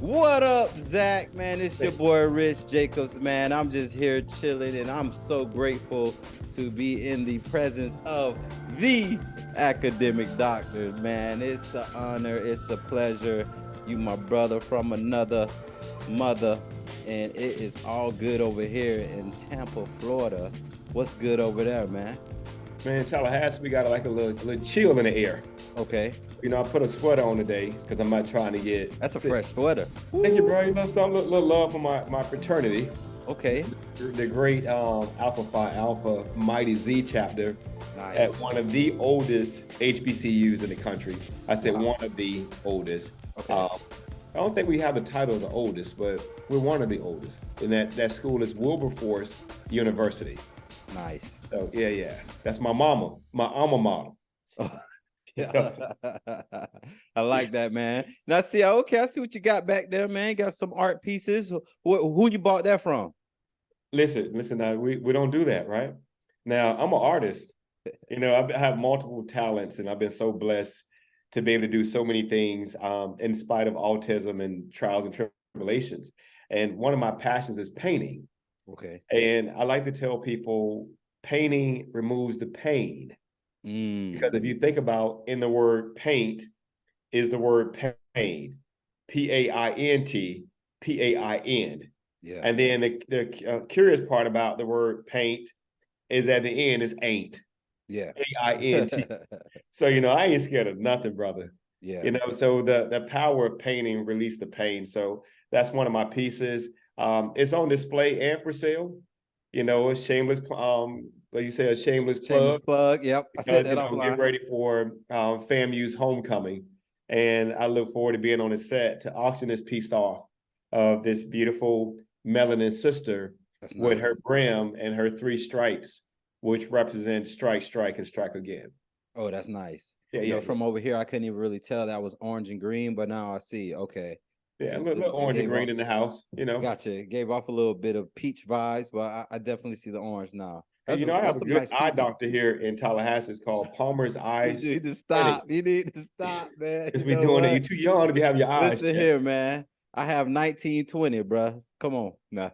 What up, Zach? Man, it's your boy Rich Jacobs, man. I'm just here chilling, and I'm so grateful to be in the presence of the academic doctor, man. It's an honor, it's a pleasure. You my brother from another mother, and it is all good over here in Tampa, Florida. What's good over there, man? Man, Tallahassee, we got like a little chill in the air. Okay, I put a sweater on today because I'm not trying to get that's a sick. fresh sweater. Thank you, Woo. bro. Little love for my fraternity, Okay, the great Alpha Phi Alpha Mighty Z chapter at nice. one of the oldest HBCUs in the country. I said Wow. one of the oldest. Okay, I don't think we have the title of the oldest, but we're one of the oldest. And that school is Wilberforce University. nice. So yeah, that's my mama, my alma mater. Yeah. I like that, man. Now, see, okay, I see what you got back there, man. Got some art pieces. Who you bought that from? Listen. Now we don't do that, right? Now I'm an artist. I have multiple talents, and I've been so blessed to be able to do so many things, in spite of autism and trials and tribulations. And one of my passions is painting. Okay. And I like to tell people, painting removes the pain, because if Mm, you think about in the word paint is the word pain, PAINT, PAIN. yeah. And then the curious part about the word paint is at the end is ain't, Yeah. AINT. So, I ain't scared of nothing, brother. Yeah. So the power of painting release the pain. So that's one of my pieces. It's on display and for sale. A shameless, like you say, a shameless Shameless plug, plug. Yep. I said because, that I'm getting offline. ready for FAMU's homecoming. And I look forward to being on the set to auction this piece off of this beautiful melanin sister That's with her nice. brim and her three stripes, which represent strike, strike, and strike again. Oh, that's nice. Yeah, yeah, yeah. From over here, I couldn't even really tell that was orange and green, but now I see. Okay. Yeah, a little It orange and gave off. green in the house. Gotcha. It gave off a little bit of peach vibes, but I definitely see the orange now. And I have That's a some good nice eye pieces. doctor here in Tallahassee. It's called Palmer's You Eye need to Clinic. stop. You need to stop, man. Because You we know doing it. You're what? too young to be having your eyes Listen checked. here, man. I have 1920, bro. Come on. Nah.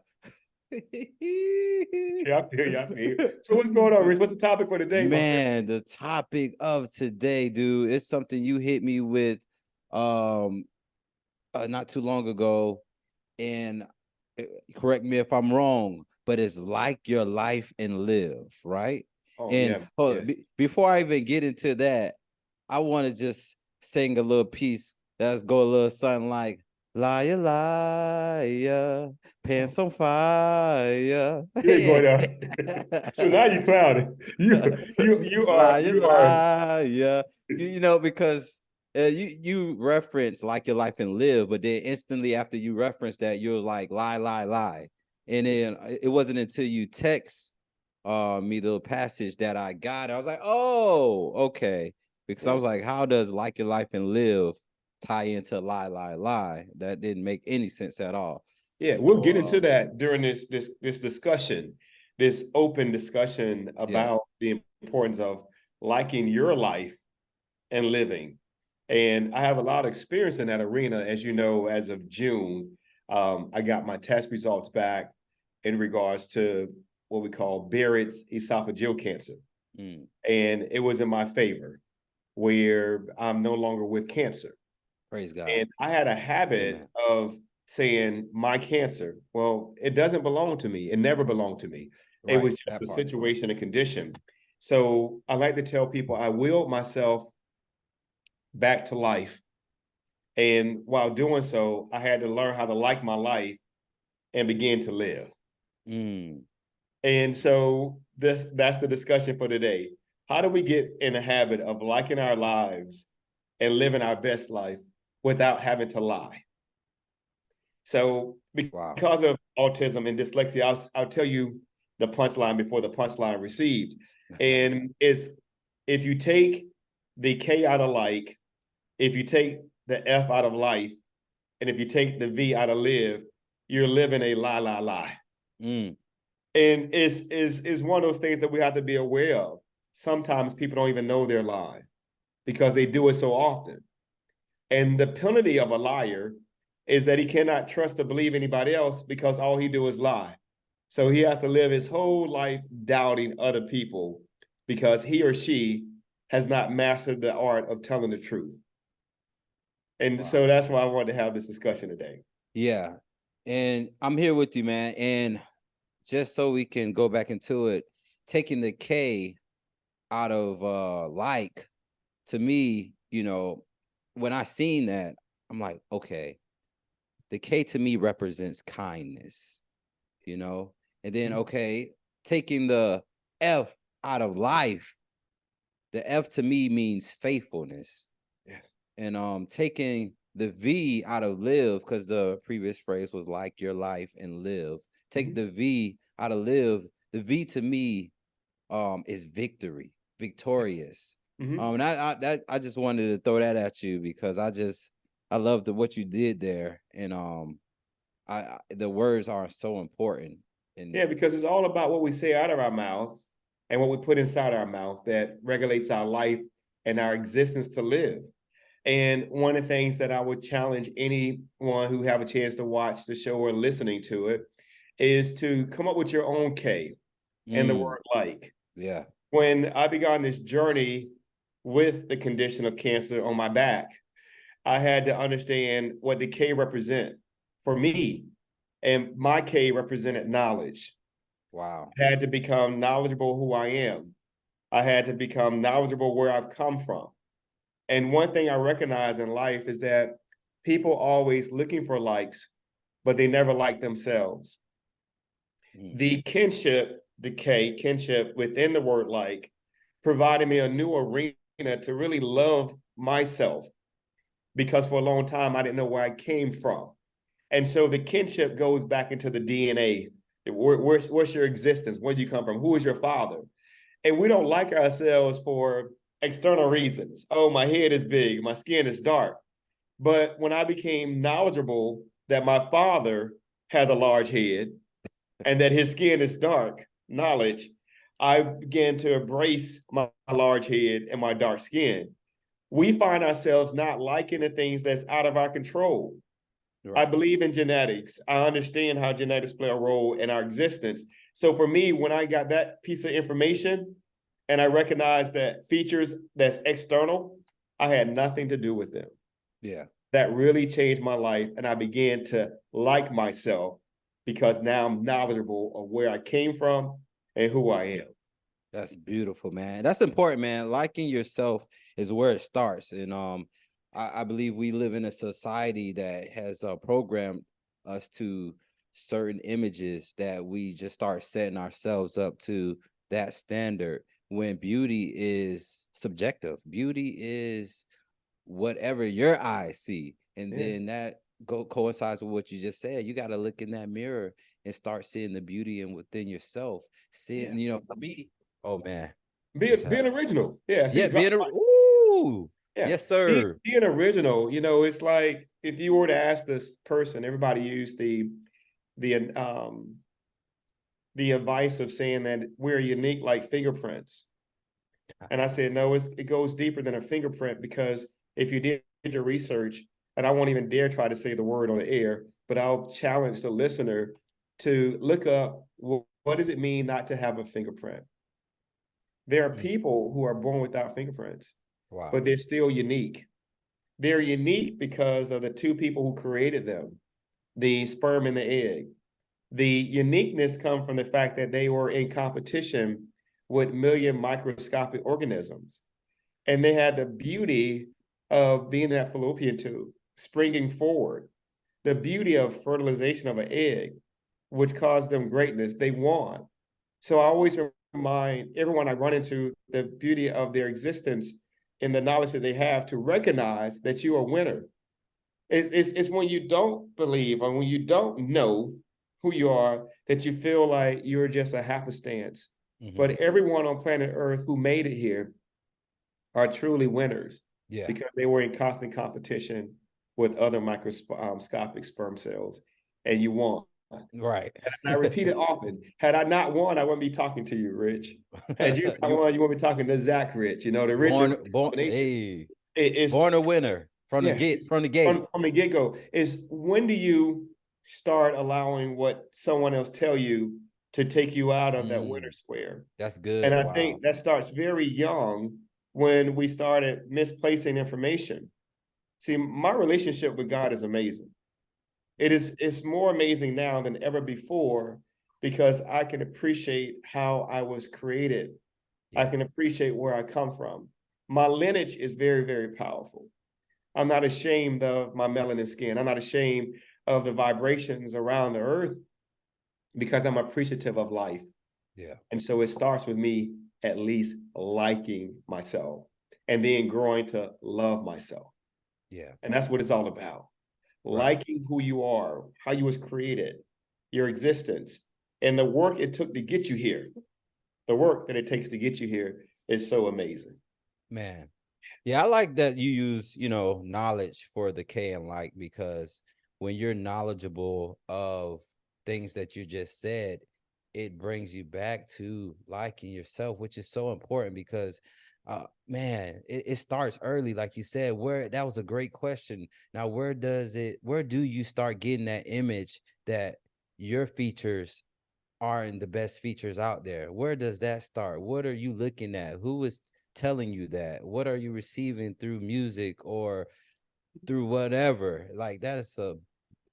Yeah, I feel you. I feel you. So what's going on, Rich? What's the topic for today, my friend? Man, the topic of today, dude, is something you hit me with um not too long ago. And correct me if I'm wrong, but it's like your life and live, right? Oh, And yeah. Yeah. before I even get into that, I want to just sing a little piece that's go a little something like liar, liar, pants on fire. You ain't going there. So now you clouded. You are Liar, you are liar. Because you reference like your life and live, but then instantly after you reference that, you're like lie, lie, lie. And then it wasn't until you text me the passage that I got. I was like, oh, okay. Because I was like, how does like your life and live tie into lie, lie, lie? That didn't make any sense at all. Yeah, we'll So get into that during this discussion, this open discussion yeah. about the importance of liking your life and living. And I have a lot of experience in that arena. As you know, as of June, I got my test results back in regards to what we call Barrett's esophageal cancer. Mm, And it was in my favor, where I'm no longer with cancer. praise God. And I had a habit Amen. of saying, my cancer, well, it doesn't belong to me. It never belonged to me. It Right. was just That a part. situation, a condition. So I like to tell people I willed myself back to life. And while doing so, I had to learn how to like my life and begin to live. Mm, And so that's the discussion for today. How do we get in the habit of liking our lives and living our best life without having to lie? So wow. because of autism and dyslexia, I'll tell you the punchline before the punchline received. And it's, if you take the K out of like, if you take the F out of life, and if you take the V out of live, you're living a lie, lie, lie. Mm, And it's one of those things that we have to be aware of. Sometimes people don't even know they're lying because they do it so often. And the penalty of a liar is that he cannot trust or believe anybody else because all he do is lie. So he has to live his whole life doubting other people because he or she has not mastered the art of telling the truth. And so that's why I wanted to have this discussion today. Yeah. And I'm here with you, man. And just so we can go back into it, taking the K out of like, to me, you know, when I seen that, I'm like, okay, the K to me represents kindness, you know, and then, okay, taking the F out of life, the F to me means faithfulness. Yes. And taking the V out of live, because the previous phrase was like your life and live. Take the V out of live. The V to me is victory, victorious. And I just wanted to throw that at you because I love what you did there. And the words are so important. And yeah, because it's all about what we say out of our mouths and what we put inside our mouth that regulates our life and our existence to live. And one of the things that I would challenge anyone who have a chance to watch the show or listening to it is to come up with your own K and the word like. Yeah. When I began this journey with the condition of cancer on my back, I had to understand what the K represent for me. And my K represented knowledge. Wow. I had to become knowledgeable who I am. I had to become knowledgeable where I've come from. And one thing I recognize in life is that people always looking for likes, but they never like themselves. The kinship, the K, kinship within the word like, provided me a new arena to really love myself, because for a long time I didn't know where I came from. And so the kinship goes back into the DNA. What's your existence? Where do you come from? Who is your father? And we don't like ourselves for external reasons. Oh, my head is big, my skin is dark. But when I became knowledgeable that my father has a large head and that his skin is dark, knowledge, I began to embrace my large head and my dark skin. We find ourselves not liking the things that's out of our control. Right. I believe in genetics. I understand how genetics play a role in our existence. So for me, when I got that piece of information and I recognized that features that's external, I had nothing to do with them. Yeah. That really changed my life. And I began to like myself because now I'm knowledgeable of where I came from and who I am. That's beautiful, man. That's important, man. Liking yourself is where it starts. And I believe we live in a society that has programmed us to certain images that we just start setting ourselves up to that standard, when beauty is subjective. Beauty is whatever your eyes see. And then that coincides with what you just said. You got to look in that mirror and start seeing the beauty within yourself. Seeing, you know, for me, oh man. Being original. Yeah. Yeah, ooh. Yeah. Yes, sir. Being original, you know, it's like if you were to ask this person, everybody used the advice of saying that we're unique like fingerprints. And I said, no, it goes deeper than a fingerprint, because if you did your research, and I won't even dare try to say the word on the air, but I'll challenge the listener to look up, what does it mean not to have a fingerprint? There are people who are born without fingerprints, but they're still unique. They're unique because of the two people who created them, the sperm and the egg. The uniqueness comes from the fact that they were in competition with million microscopic organisms. And they had the beauty of being that fallopian tube, springing forward, the beauty of fertilization of an egg, which caused them greatness. They won. So I always remind everyone I run into the beauty of their existence and the knowledge that they have to recognize that you are a winner. It's when you don't believe or when you don't know who you are that you feel like you're just a happenstance. But everyone on planet Earth who made it here are truly winners, because they were in constant competition with other microscopic sperm cells, and you won. Right. And I repeat it often. Had I not won, I wouldn't be talking to you, Rich. Had you not won, you wouldn't be talking to Zach Rich. You know, the Rich born a winner from the gate, from the gate. From the get-go, is when do you start allowing what someone else tell you to take you out of that winter square? That's good. And I Wow. think that starts very young when we started misplacing information. See, my relationship with God is amazing. It's more amazing now than ever before because I can appreciate how I was created. I can appreciate where I come from. My lineage is very, very powerful. I'm not ashamed of my melanin skin. I'm not ashamed of the vibrations around the earth because I'm appreciative of life. Yeah. And so it starts with me at least liking myself and then growing to love myself. Yeah. And that's what it's all about. Right. Liking who you are, how you was created, your existence, and the work it took to get you here. The work that it takes to get you here is so amazing. Man. Yeah, I like that you use, knowledge for the K and like, because when you're knowledgeable of things that you just said, it brings you back to liking yourself, which is so important because man, it starts early, like you said. Where that was a great question. Now, where do you start getting that image that your features aren't the best features out there? Where does that start? What are you looking at? Who is telling you that? What are you receiving through music or through whatever? Like, that is a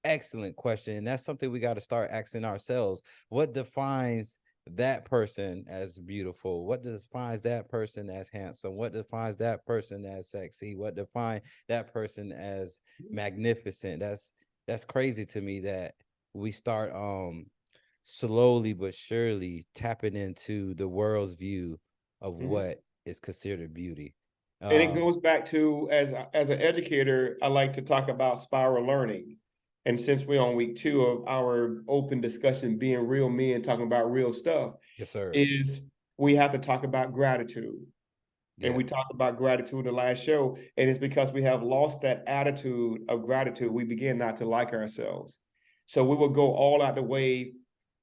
excellent question, and that's something we got to start asking ourselves. What defines that person as beautiful? What defines that person as handsome? What defines that person as sexy? What defines that person as magnificent? That's crazy to me that we start slowly but surely tapping into the world's view of what is considered beauty. And it goes back to, as an educator, I like to talk about spiral learning. And since we're on week 2 of our open discussion, being real men, talking about real stuff, yes, sir, is we have to talk about gratitude. And we talked about gratitude the last show. And it's because we have lost that attitude of gratitude, we begin not to like ourselves. So we will go all out the way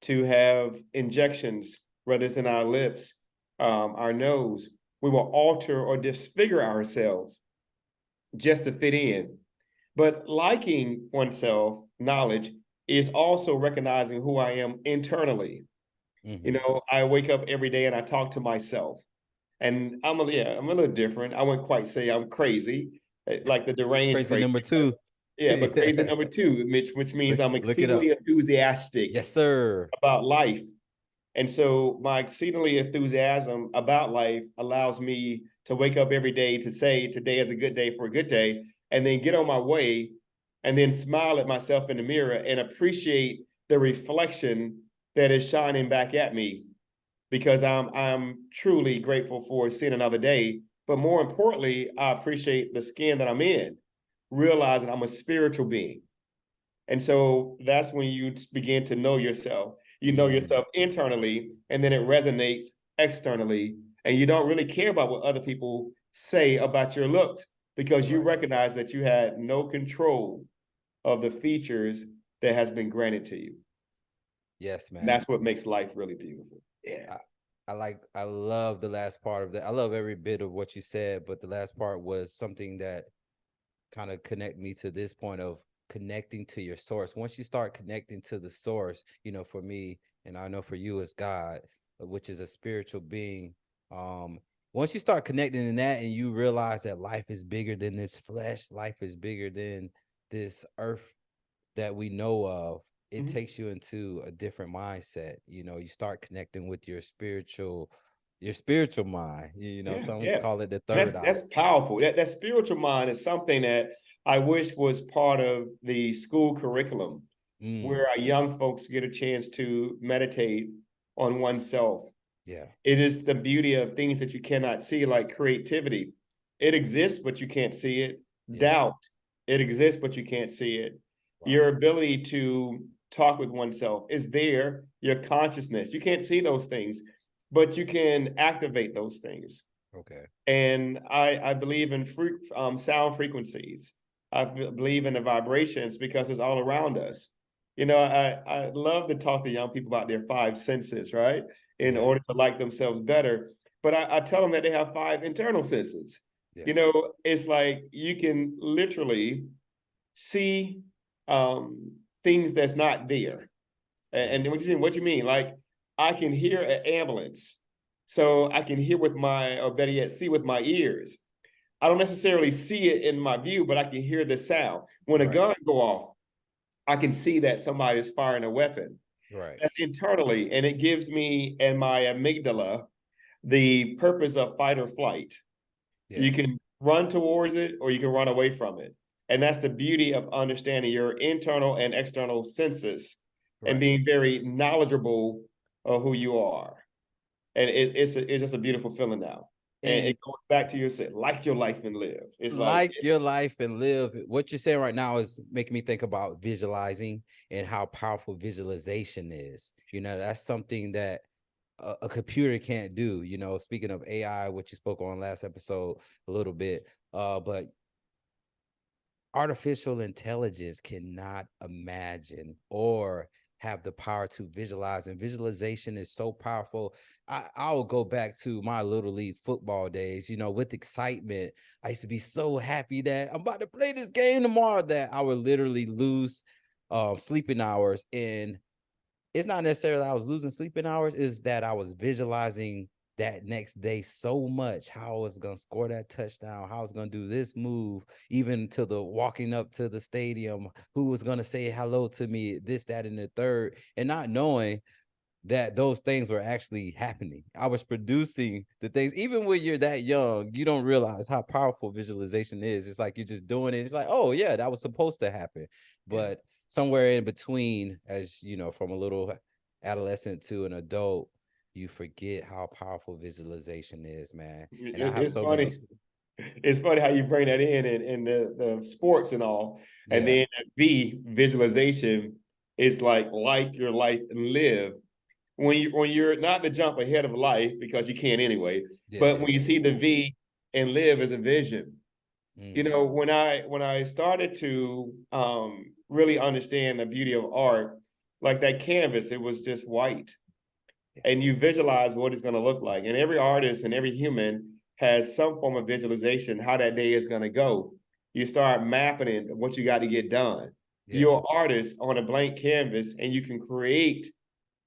to have injections, whether it's in our lips, our nose. We will alter or disfigure ourselves just to fit in. But liking oneself, knowledge, is also recognizing who I am internally. I wake up every day and I talk to myself. And I'm a little different. I wouldn't quite say I'm crazy, like the deranged crazy number 2. But crazy number 2, which means I'm Look it up. exceedingly enthusiastic Yes, sir. about life. And so my exceedingly enthusiasm about life allows me to wake up every day to say today is a good day for a good day, and then get on my way and then smile at myself in the mirror and appreciate the reflection that is shining back at me, because I'm truly grateful for seeing another day. But more importantly, I appreciate the skin that I'm in, realizing I'm a spiritual being. And so that's when you begin to know yourself. You know yourself internally, and then it resonates externally. And you don't really care about what other people say about your looks, because you recognize that you had no control of the features that has been granted to you. Yes, man. And that's what makes life really beautiful. Yeah. I love the last part of that. I love every bit of what you said, but the last part was something that kind of connect me to this point of connecting to your source. Once you start connecting to the source, for me, and I know for you, is God, which is a spiritual being. Once you start connecting in that and you realize that life is bigger than this flesh, life is bigger than this earth that we know of, it takes you into a different mindset. You start connecting with your spiritual mind. Some call it the third eye. That's powerful. That spiritual mind is something that I wish was part of the school curriculum, where our young folks get a chance to meditate on oneself. Yeah. It is the beauty of things that you cannot see, like creativity. It exists, but you can't see it. Doubt. It exists, but you can't see it. Your ability to talk with oneself is there. Your consciousness, you can't see those things, but you can activate those things. Okay. And I believe in sound frequencies. I believe in the vibrations because it's all around us. I love to talk to young people about their 5 senses, right? In order to like themselves better. But I tell them that they have 5 internal senses. You know, it's like you can literally see things that's not there. And what you mean? Like I can hear an ambulance, so I can hear with my, or better yet, see with my ears. I don't necessarily see it in my view, but I can hear the sound. When a gun go off, I can see that somebody is firing a weapon. Right. That's internally, and it gives me and my amygdala the purpose of fight or flight. Yeah. You can run towards it or you can run away from it. And that's the beauty of understanding your internal and external senses and being very knowledgeable of who you are. And it's just a beautiful feeling now. And it goes back to your like your life and live. It's like your life and live. What you're saying right now is making me think about visualizing and how powerful visualization is. You know, that's something that a computer can't do. You know, speaking of AI, which you spoke on last episode a little bit, but artificial intelligence cannot imagine or have the power to visualize, and visualization is so powerful. I'll go back to my little league football days, you know, with excitement. I used to be so happy that I'm about to play this game tomorrow that I would literally lose sleeping hours. And it's not necessarily I was losing sleeping hours, is that I was visualizing that next day so much, how I was gonna score that touchdown, how I was gonna do this move, even to the walking up to the stadium, who was gonna say hello to me, this, that, and the third, and not knowing that those things were actually happening. I was producing the things. Even when you're that young, you don't realize how powerful visualization is. It's like you're just doing it. It's like, oh yeah, that was supposed to happen. But somewhere in between, as you know, from a little adolescent to an adult, you forget how powerful visualization is, man. And I have it's so funny. many. It's funny how you bring that in the sports and all. And then the visualization is like your life and live. When you're not to jump ahead of life because you can't anyway, but when you see the V and live as a vision. You know, when I started to really understand the beauty of art, like that canvas, it was just white. And you visualize what it's going to look like. And every artist and every human has some form of visualization how that day is going to go. You start mapping it, what you got to get done. You're an artist on a blank canvas, and you can create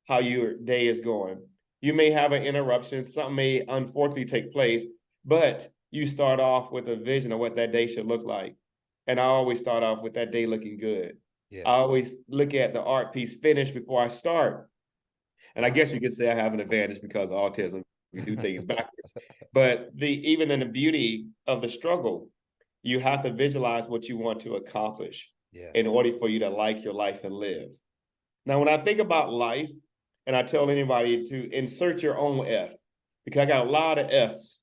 how your day is going. You may have an interruption, something may unfortunately take place, but you start off with a vision of what that day should look like. And I always start off with that day looking good. I always look at the art piece finished before I start. And I guess you could say I have an advantage because of autism. We do things backwards. But even in the beauty of the struggle, you have to visualize what you want to accomplish in order for you to like your life and live. Now, when I think about life, and I tell anybody to insert your own F, because I got a lot of F's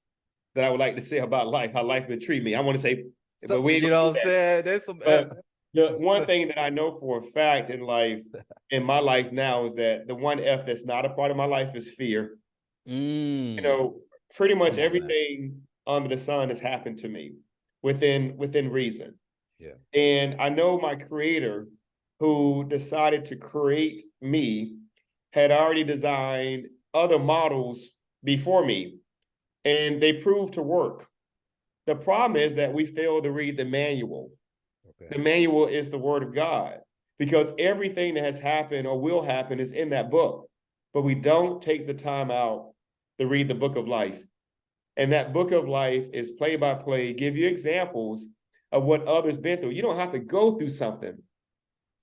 that I would like to say about life, how life would treat me. I want to say, but we ain't you know what I'm saying? There's some. But the one thing that I know for a fact in life, in my life now, is that the one F that's not a part of my life is fear. You know, pretty much everything under the sun has happened to me within reason. And I know my creator, who decided to create me, had already designed other models before me, and they proved to work. The problem is that we fail to read the manual. The manual is the word of God, because everything that has happened or will happen is in that book, but we don't take the time out to read the book of life. And that book of life is play by play, give you examples of what others been through. You don't have to go through something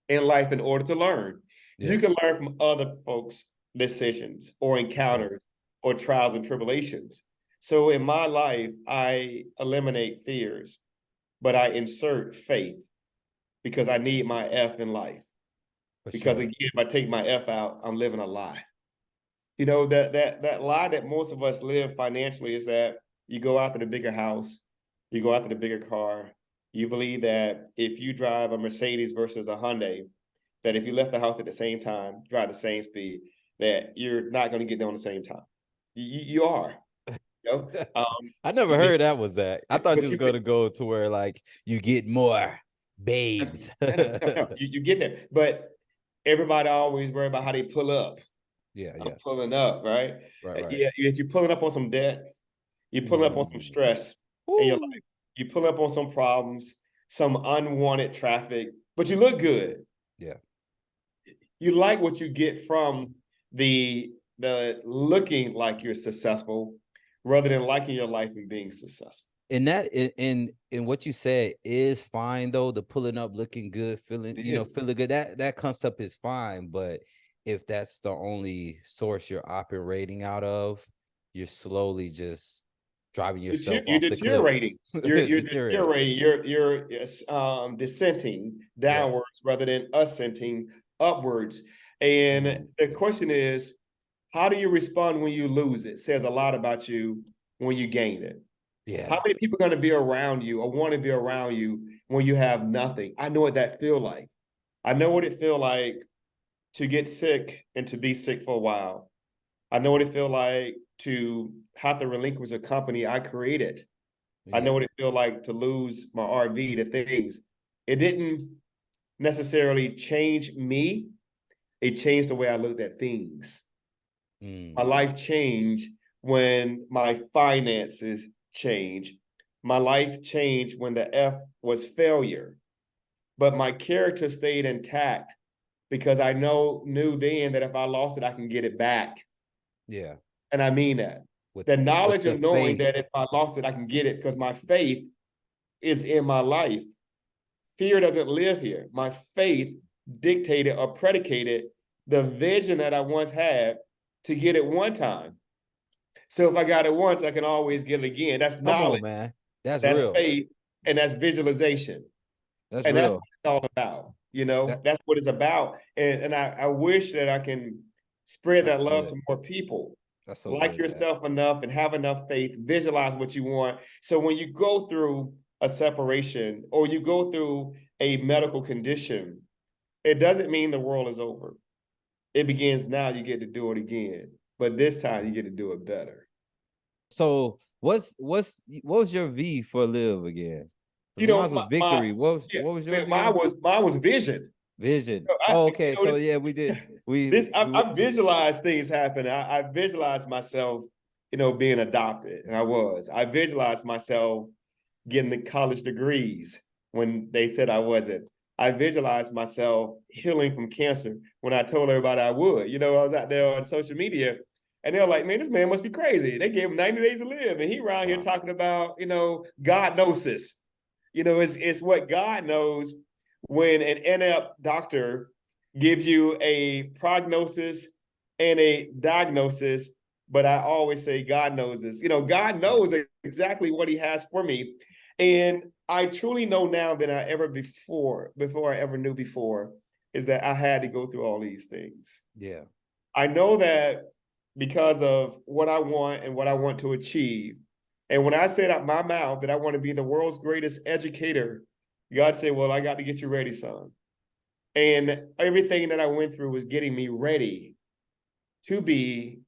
in life in order to learn. You can learn from other folks' decisions or encounters or trials and tribulations. So in my life, I eliminate fears, but I insert faith, because I need my F in life. Because again, if I take my F out, I'm living a lie. You know, that lie that most of us live financially is that you go after the bigger house, you go after the bigger car. You believe that if you drive a Mercedes versus a Hyundai, that if you left the house at the same time, drive the same speed, that you're not going to get there on the same time. You are. You know? I never heard that was that. I thought you was going to go to where like you get more babes. No, you get there, but everybody always worry about how they pull up. I'm pulling up, right? Right. Yeah, you're pulling up on some debt. You're pulling up on some stress. in your Woo. life. You pull up on some problems, some unwanted traffic, but you look good. Yeah. You like what you get from the looking like you're successful rather than liking your life and being successful. And that in what you said is fine though. The pulling up, looking good, feeling, It you know, is. feeling good. That concept is fine. But if that's the only source you're operating out of, you're slowly just driving yourself You're off the cliff. deteriorating. You're Deteriorating. deteriorating. You're dissenting Yeah. downwards rather than ascending upwards. And the question is, how do you respond when you lose it? Says a lot about you when you gain it. How Yeah. many people are going to be around you or want to be around you when you have nothing? I know what that feel like. I know what it feel like to get sick and to be sick for a while. I know what it feel like to have to relinquish a company I created. I know Yeah. what it feel like to lose my RV, the things. It didn't necessarily change me. It changed the way I looked at things. My Mm. life changed when my finances changed. My life changed when the F was failure. But my character stayed intact because I knew then that if I lost it, I can get it back. Yeah. And I mean that. With The with knowledge the of knowing faith. that if I lost it, I can get it because my faith is in my life. Fear doesn't live here. My faith dictated or predicated the vision that I once had to get it one time. So if I got it once, I can always get it again. That's Come on, knowledge, man. That's that's real. faith, and that's visualization. That's And that's what real. it's all about. You know, That that's what it's about. And I wish that I can spread that that's love good. to more people. That's so Like good, Zach. yourself enough and have enough faith, visualize what you want. So when you go through a separation or you go through a medical condition, it doesn't mean the world is over. It begins now, you get to do it again. But this time you get to do it better. So what was your V for live again? You Because know, mine was victory. yeah, What was yours man, again? mine was vision. Vision. So Oh, you okay. know, So yeah, we did. I visualize things happen. I visualize myself, being adopted, and I was. I visualized myself getting the college degrees when they said I wasn't. I visualized myself healing from cancer when I told everybody I would. I was out there on social media and they're like, man, this man must be crazy. They gave him 90 days to live. And he around here Wow. talking about, God gnosis. It's what God knows when an inept doctor gives you a prognosis and a diagnosis. But I always say God knows this. God Yeah. knows exactly what he has for me. And I truly know now than I ever before I ever knew before, is that I had to go through all these things. Yeah. I know that because of what I want and what I want to achieve. And when I said out my mouth that I want to be the world's greatest educator, God said, well, I got to get you ready, son. And everything that I went through was getting me ready to be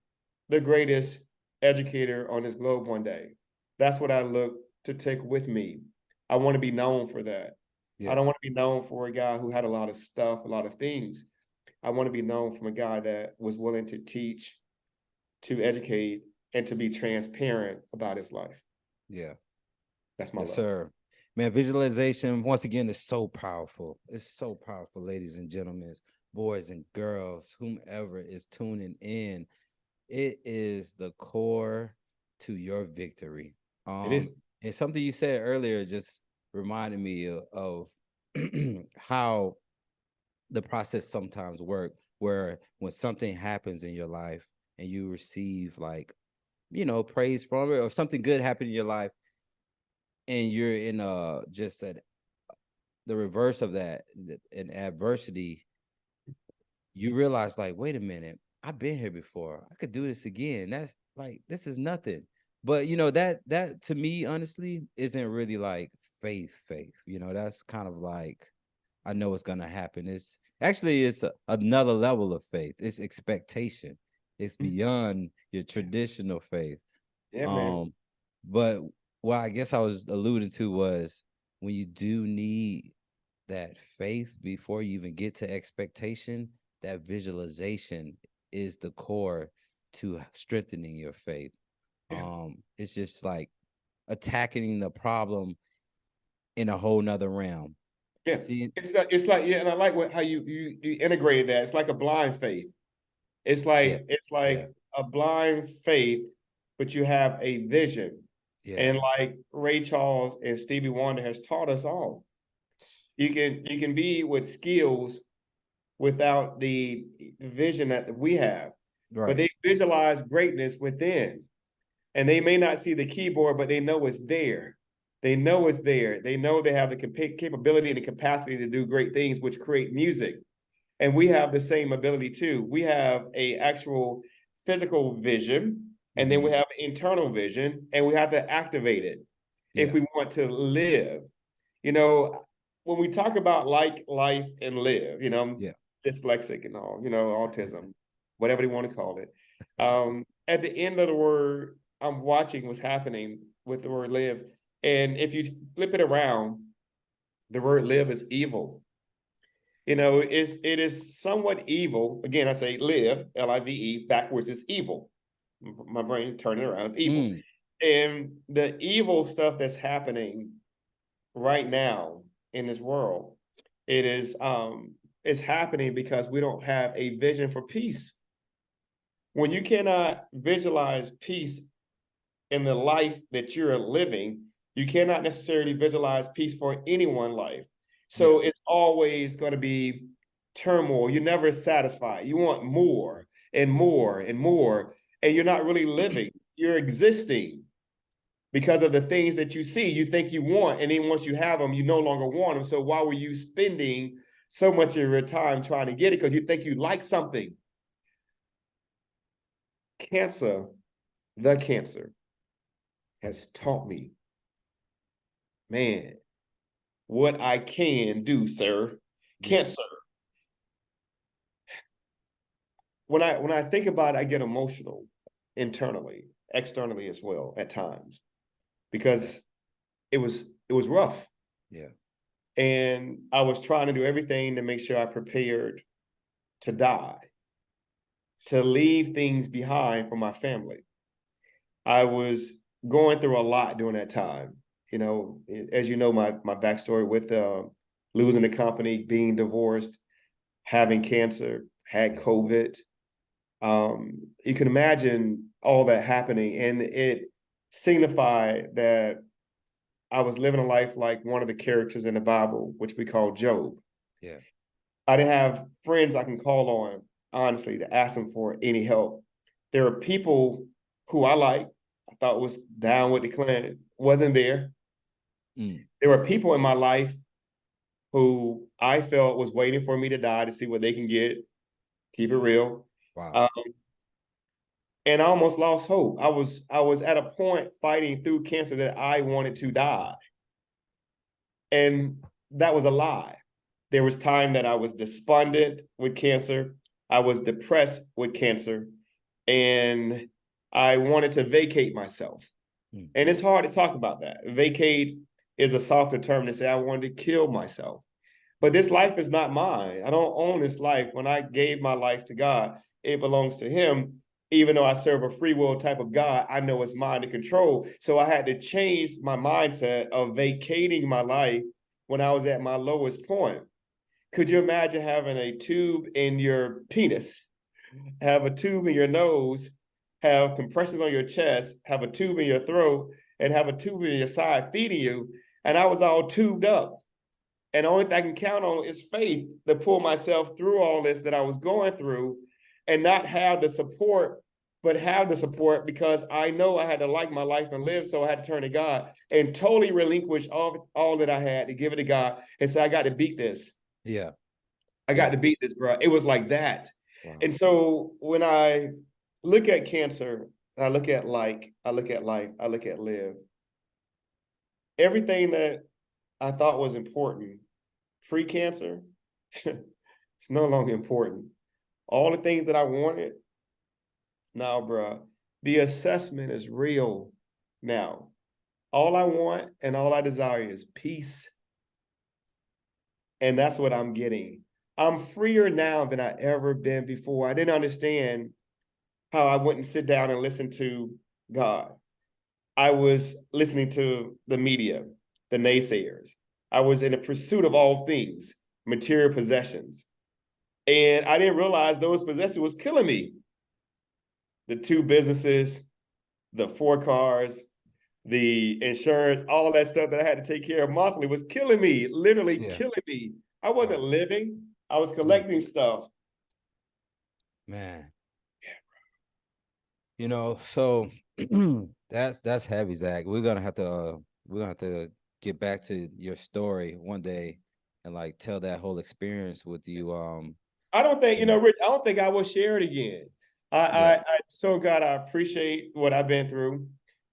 the greatest educator on this globe one day. That's what I look to take with me. I want to be known for that. I Yeah. don't want to be known for a guy who had a lot of stuff, a lot of things. I want to be known from a guy that was willing to teach, to educate, and to be transparent about his life. Yeah. That's my Yes, love. sir. Man, visualization, once again, is so powerful. It's so powerful, ladies and gentlemen, boys and girls, whomever is tuning in. It is the core to your victory. It is. And something you said earlier just reminded me of how the process sometimes work, where when something happens in your life and you receive like, praise from it, or something good happened in your life and you're in just at the reverse of that, in adversity, you realize like, wait a minute, I've been here before. I could do this again. That's like, this is nothing. But that to me, honestly, isn't really like faith. That's kind of like, I know it's gonna happen. It's another level of faith. It's expectation. It's beyond your traditional faith. Yeah, man. Um, but what I guess I was alluding to was when you do need that faith before you even get to expectation, that visualization is the core to strengthening your faith. Yeah. It's just like attacking the problem in a whole nother realm. Yeah, See, it's like yeah, and I like how you integrated that. It's like a blind faith. It's yeah, like a blind faith, but you have a vision. yeah, And like Ray Charles and Stevie Wonder has taught us all, you can be with skills without the vision that we have, but right, they visualize greatness within, and they may not see the keyboard, but they know it's there. They know it's there. They know they have the capability and the capacity to do great things, which create music. And we have the same ability too. We have a actual physical vision, and then we have internal vision, and we have to activate it if yeah, we want to live. You know, when we talk about like life and live, you know, I'm yeah, dyslexic and all, you know, autism, whatever they want to call it. At the end of the word, I'm watching what's happening with the word live. And if you flip it around, the word live is evil. You know, it is somewhat evil. Again, I say live, L-I-V-E, backwards is evil. My brain turned it around, it's evil. And the evil stuff that's happening right now in this world, it is it's happening because we don't have a vision for peace. When you cannot visualize peace in the life that you're living, you cannot necessarily visualize peace for anyone's life. yeah, So it's always going to be turmoil. You're never satisfied. You want more and more and more, and you're not really living. You're existing because of the things that you see, you think you want, and then once you have them, you no longer want them. So why were you spending so much of your time trying to get it? Because you think you like something. Cancer, the cancer, has taught me, man, what I can do, sir. yeah, Cancer. When I think about it, I get emotional internally, externally as well at times, because it was rough. yeah, And I was trying to do everything to make sure I prepared to die, to leave things behind for my family. I was going through a lot during that time. You know, as you know, my backstory with losing the company, being divorced, having cancer, had COVID. You can imagine all that happening, and it signified that I was living a life like one of the characters in the Bible, which we call Job. yeah, I didn't have friends I can call on, honestly, to ask them for any help. There are people who I like, I thought was down with the clan, wasn't there. There were people in my life who I felt was waiting for me to die to see what they can get. Keep it real. wow, Um, and I almost lost hope. I was at a point fighting through cancer that I wanted to die. And that was a lie. There was time that I was despondent with cancer. I was depressed with cancer, and I wanted to vacate myself. And it's hard to talk about that. Vacate is a softer term to say I wanted to kill myself. But this life is not mine. I don't own this life. When I gave my life to God, it belongs to Him. Even though I serve a free will type of God, I know it's mine to control. So I had to change my mindset of vacating my life when I was at my lowest point. Could you imagine having a tube in your penis, have a tube in your nose, have compressions on your chest, have a tube in your throat, and have a tube in your side feeding you? And I was all tubed up. And the only thing I can count on is faith to pull myself through all this that I was going through, and not have the support, but have the support because I know I had to like my life and live. So I had to turn to God and totally relinquish all that I had to give it to God. And so I got to beat this. yeah, I got yeah, to beat this, bro. It was like that. wow, And so when I look at cancer, I look at I look at life, I look at live, everything that I thought was important pre-cancer, it's no longer important. All the things that I wanted, now, bro, the assessment is real now. All I want and all I desire is peace. And that's what I'm getting. I'm freer now than I ever been before. I didn't understand how I wouldn't sit down and listen to God. I was listening to the media, the naysayers. I was in the pursuit of all things, material possessions. And I didn't realize those possessions was killing me. The 2 businesses, the 4 cars, the insurance, all that stuff that I had to take care of monthly was killing me, literally killing me. I wasn't living. I was collecting stuff. Man. You know, so that's heavy, Zach. We're gonna have to get back to your story one day and like tell that whole experience with you. I don't think, Rich, I don't think I will share it again. I so God, I appreciate what I've been through.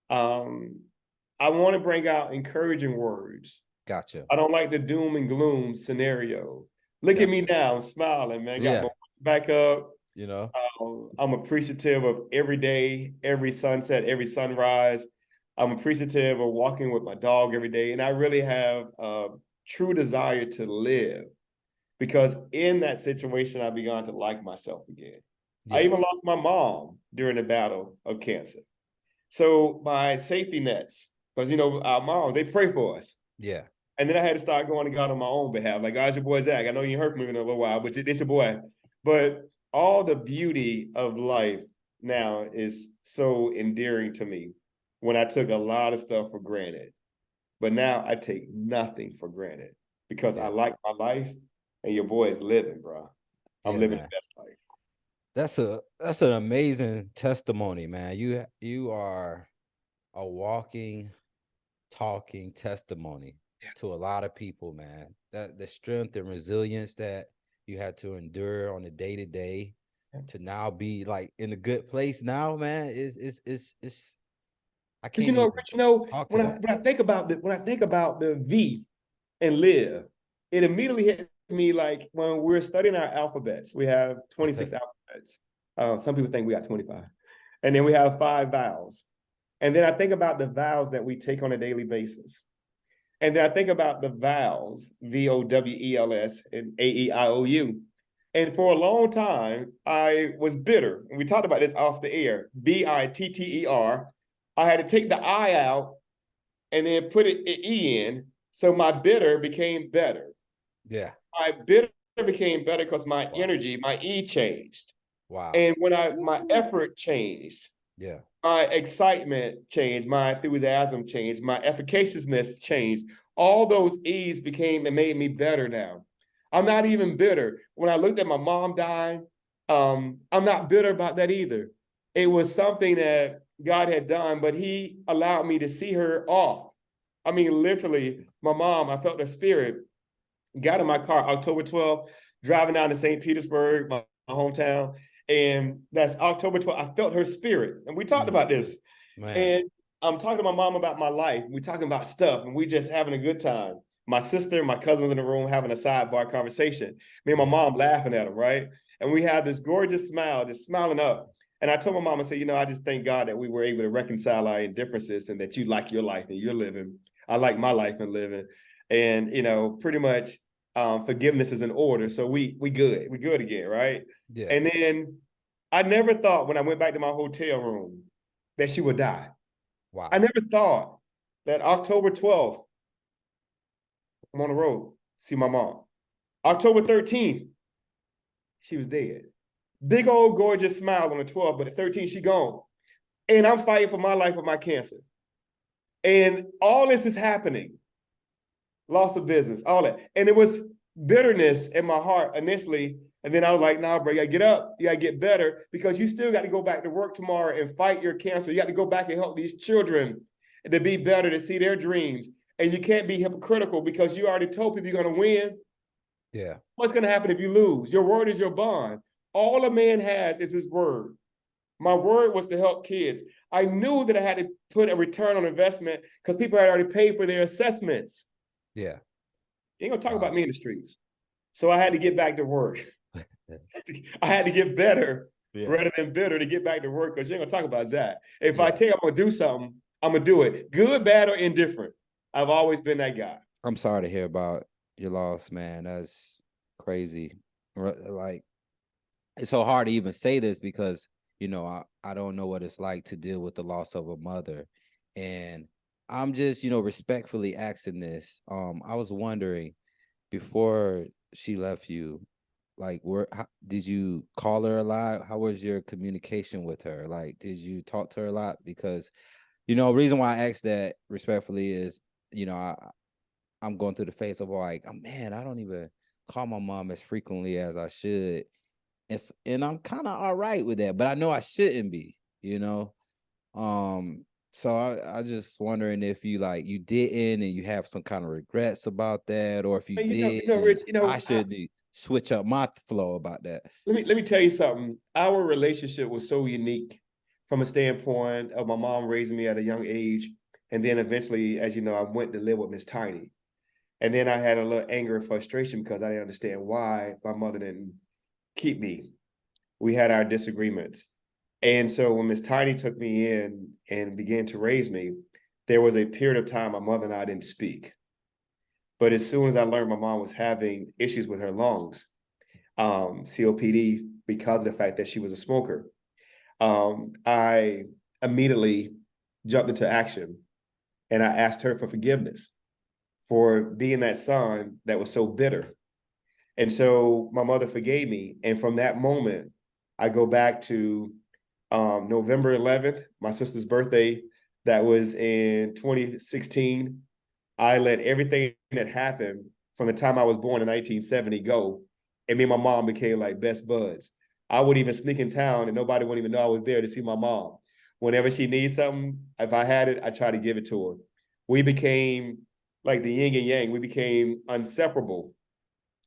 I want to bring out encouraging words. Gotcha. I don't like the doom and gloom scenario. Look at me now, I'm smiling, man. Got my back up. I'm appreciative of every day, every sunset, every sunrise. I'm appreciative of walking with my dog every day. And I really have a true desire to live, because in that situation, I began to like myself again. I even lost my mom during the battle of cancer. So my safety nets, because, our moms, they pray for us. Yeah. And then I had to start going to God on my own behalf. Like, God's your boy, Zach. I know you heard from me in a little while, but it's your boy. But all the beauty of life now is so endearing to me when I took a lot of stuff for granted. But now I take nothing for granted because I like my life, and your boy is living, bro. I'm living the best life. That's an amazing testimony, man. You are a walking, talking testimony to a lot of people, man. That the strength and resilience that you had to endure on a day-to-day to now be like in a good place now, man, is I can't even talk to that. When I think about the V and live, it immediately hit me like when we're studying our alphabets. We have 26 alphabets. Some people think we got 25. And then we have 5 vowels. And then I think about the vowels that we take on a daily basis. And then I think about the vowels, VOWELS and AEIOU. And for a long time, I was bitter. And we talked about this off the air, BITTER. I had to take the I out and then put an E in. So my bitter became better. Yeah. My bitter became better because my energy, my E changed. Wow. And when my effort changed, my excitement changed, my enthusiasm changed, my efficaciousness changed. All those E's became and made me better now. I'm not even bitter. When I looked at my mom dying, I'm not bitter about that either. It was something that God had done, but he allowed me to see her off. I mean, literally, my mom, I felt her spirit, got in my car October 12th, driving down to St. Petersburg, my hometown. And that's October 12th. I felt her spirit. And we talked about this. Man. And I'm talking to my mom about my life. We're talking about stuff and we just having a good time. My sister and my cousin was in the room having a sidebar conversation. Me and my mom laughing at them, right? And we had this gorgeous smile, just smiling up. And I told my mom, I said, I just thank God that we were able to reconcile our differences and that you like your life and you're living. I like my life and living. And, pretty much forgiveness is in order. So we good. We good again, right? Yeah. And then I never thought when I went back to my hotel room that she would die. Wow. I never thought that October 12th, I'm on the road, see my mom. October 13th, she was dead. Big old gorgeous smile on the 12th, but at 13th, she gone. And I'm fighting for my life with my cancer. And all this is happening. Loss of business, all that. And it was bitterness in my heart initially. And then I was like, nah, bro, you gotta get up. You gotta get better because you still got to go back to work tomorrow and fight your cancer. You got to go back and help these children to be better, to see their dreams. And you can't be hypocritical because you already told people you're going to win. Yeah. What's going to happen if you lose? Your word is your bond. All a man has is his word. My word was to help kids. I knew that I had to put a return on investment because people had already paid for their assessments. Yeah. You ain't going to talk about me in the streets. So I had to get back to work. I had to get better rather than bitter to get back to work because you ain't going to talk about Zach. If I tell you I'm going to do something, I'm going to do it. Good, bad, or indifferent. I've always been that guy. I'm sorry to hear about your loss, man. That's crazy. Like, it's so hard to even say this because, I don't know what it's like to deal with the loss of a mother. And I'm just, respectfully asking this. I was wondering, before she left you, like, did you call her a lot? How was your communication with her? Like, did you talk to her a lot? Because, reason why I asked that respectfully is, I'm going through the phase of like, oh, man, I don't even call my mom as frequently as I should. And I'm kind of all right with that, but I know I shouldn't be, Um, so I just wondering if you didn't and you have some kind of regrets about that, or if you did and Rich, I should switch up my flow about that. let me tell you something. Our relationship was so unique from a standpoint of my mom raising me at a young age. And then eventually, as you know, I went to live with Miss Tiny. And then I had a little anger and frustration because I didn't understand why my mother didn't keep me. We had our disagreements. And so when Miss Tiny took me in and began to raise me, there was a period of time my mother and I didn't speak. But as soon as I learned my mom was having issues with her lungs, COPD, because of the fact that she was a smoker, I immediately jumped into action and I asked her for forgiveness for being that son that was so bitter. And so my mother forgave me. And from that moment, I go back to November 11th, my sister's birthday. That was in 2016. I let everything that happened from the time I was born in 1970 go. And me and my mom became like best buds. I would even sneak in town and nobody wouldn't even know I was there to see my mom. Whenever she needs something, if I had it, I try to give it to her. We became like the yin and yang. We became inseparable.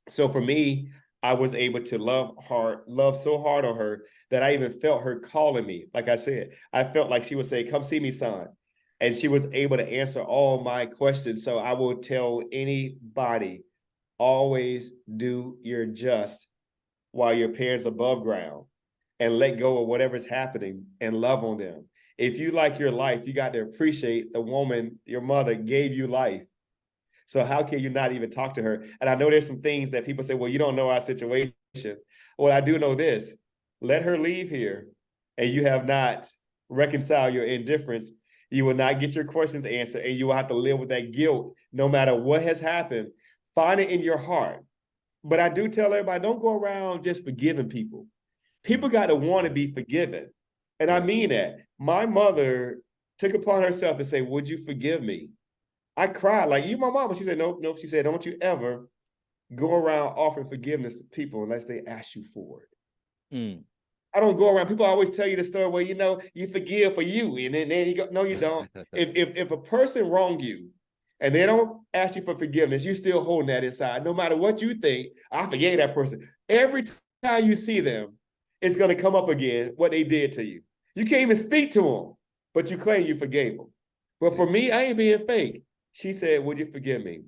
So for me, I was able to love so hard on her that I even felt her calling me. Like I said, I felt like she would say, "Come see me, son." And she was able to answer all my questions. So I will tell anybody, always do your just while your parents above ground and let go of whatever's happening and love on them. If you like your life, you got to appreciate the woman, your mother gave you life. So how can you not even talk to her? And I know there's some things that people say, well, you don't know our situations. Well, I do know this. Let her leave here and you have not reconciled your indifference. You will not get your questions answered and you will have to live with that guilt no matter what has happened. Find it in your heart. But I do tell everybody, don't go around just forgiving people. People got to want to be forgiven. And I mean that. My mother took upon herself to say, would you forgive me? I cried like, you my mama. She said, nope, nope. She said, don't you ever go around offering forgiveness to people unless they ask you for it. Mm. I don't go around. People always tell you the story where, you forgive for you. And then you go, no, you don't. If a person wrong you and they don't ask you for forgiveness, you still holding that inside. No matter what you think, I forgave that person. Every time you see them, it's going to come up again what they did to you. You can't even speak to them, but you claim you forgave them. But for me, I ain't being fake. She said, would you forgive me?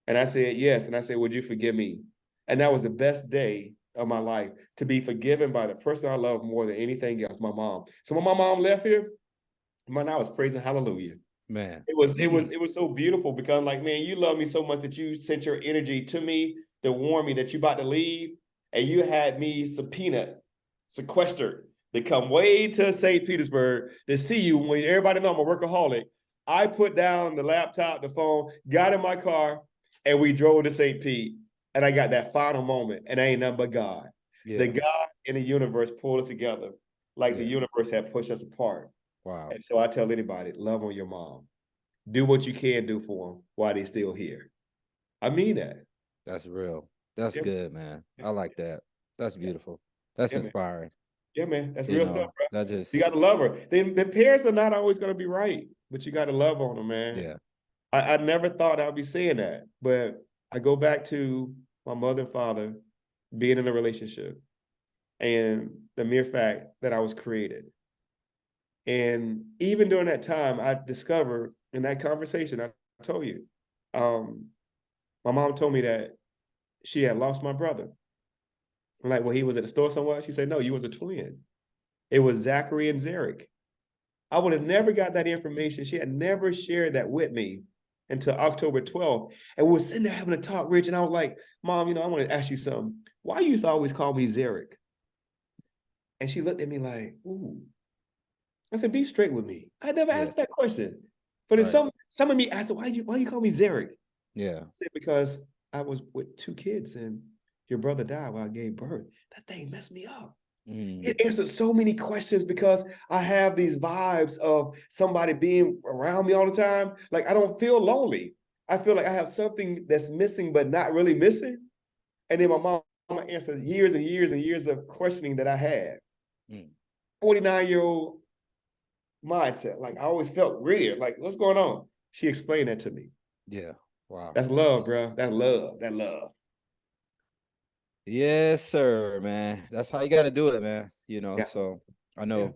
And I said, yes. And I said, would you forgive me? And that was the best day of my life, to be forgiven by the person I love more than anything else, my mom. So when my mom left here, man, I was praising hallelujah. Man. It was so beautiful because like, man, you love me so much that you sent your energy to me to warn me that you about to leave. And you had me sequestered to come way to St. Petersburg to see you when everybody know I'm a workaholic. I put down the laptop, the phone, got in my car, and we drove to St. Pete. And I got that final moment, and I ain't nothing but God. Yeah. The God in the universe pulled us together like the universe had pushed us apart. Wow. And so I tell anybody, love on your mom. Do what you can do for them while they're still here. I mean that. That's real. That's good, man. I like that. That's beautiful. That's Yeah, man. inspiring. Yeah, man. That's real stuff, bro. That just, You got to love her. The parents are not always going to be right, but you got to love on them, man. yeah. I never thought I'd be saying that, but I go back to my mother and father being in a relationship and the mere fact that I was created. And even during that time, I discovered in that conversation, I told you, my mom told me that she had lost my brother. I'm like, well, he was at the store somewhere. She said, no, you was a twin. It was Zachary and Zarek. I would have never got that information. She had never shared that with me until October 12th. And we were sitting there having a talk, Rich, and I was like, Mom, I want to ask you something. Why you used to always call me Zarek? And she looked at me like, ooh. I said, be straight with me. I never asked that question. For some of me, I said, why you call me Zarek? Yeah. I said, because I was with 2 kids and your brother died while I gave birth. That thing messed me up. It answered so many questions because I have these vibes of somebody being around me all the time. Like, I don't feel lonely. I feel like I have something that's missing, but not really missing. And then my mom answered years and years and years of questioning that I had. 49-year-old mindset. Like, I always felt weird. Like, what's going on? She explained that to me. Yeah. Wow. That's love, bro. That's love. That love. Yes, sir, man. That's how you got to do it, man. Yeah. So I know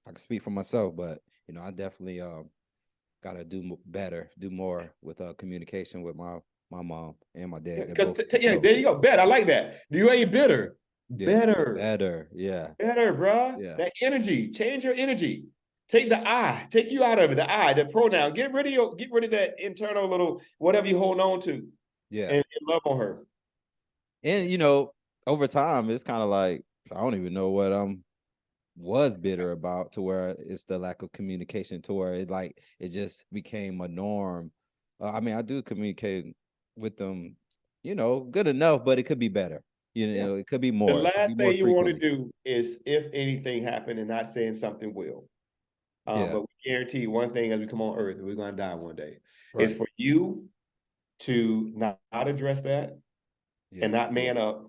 I can speak for myself, but I definitely got to do better, do more with communication with my mom and my dad. Because there you go. Better. I like that. You ain't bitter. Better. Yeah. Better, bro. Yeah. That energy. Change your energy. Take the I. Take you out of it. The I, the pronoun. Get rid of that internal little whatever you hold on to. Yeah. And love on her. And over time, it's kind of like I don't even know what was bitter about, to where it's the lack of communication, to where it just became a norm. I mean, I do communicate with them, good enough, but it could be better. It could be more. The last thing you want to frequently. do is, if anything happened, and not saying something will. But we guarantee you one thing: as we come on earth, we're going to die one day. Right. It's for you to not address that and not man up.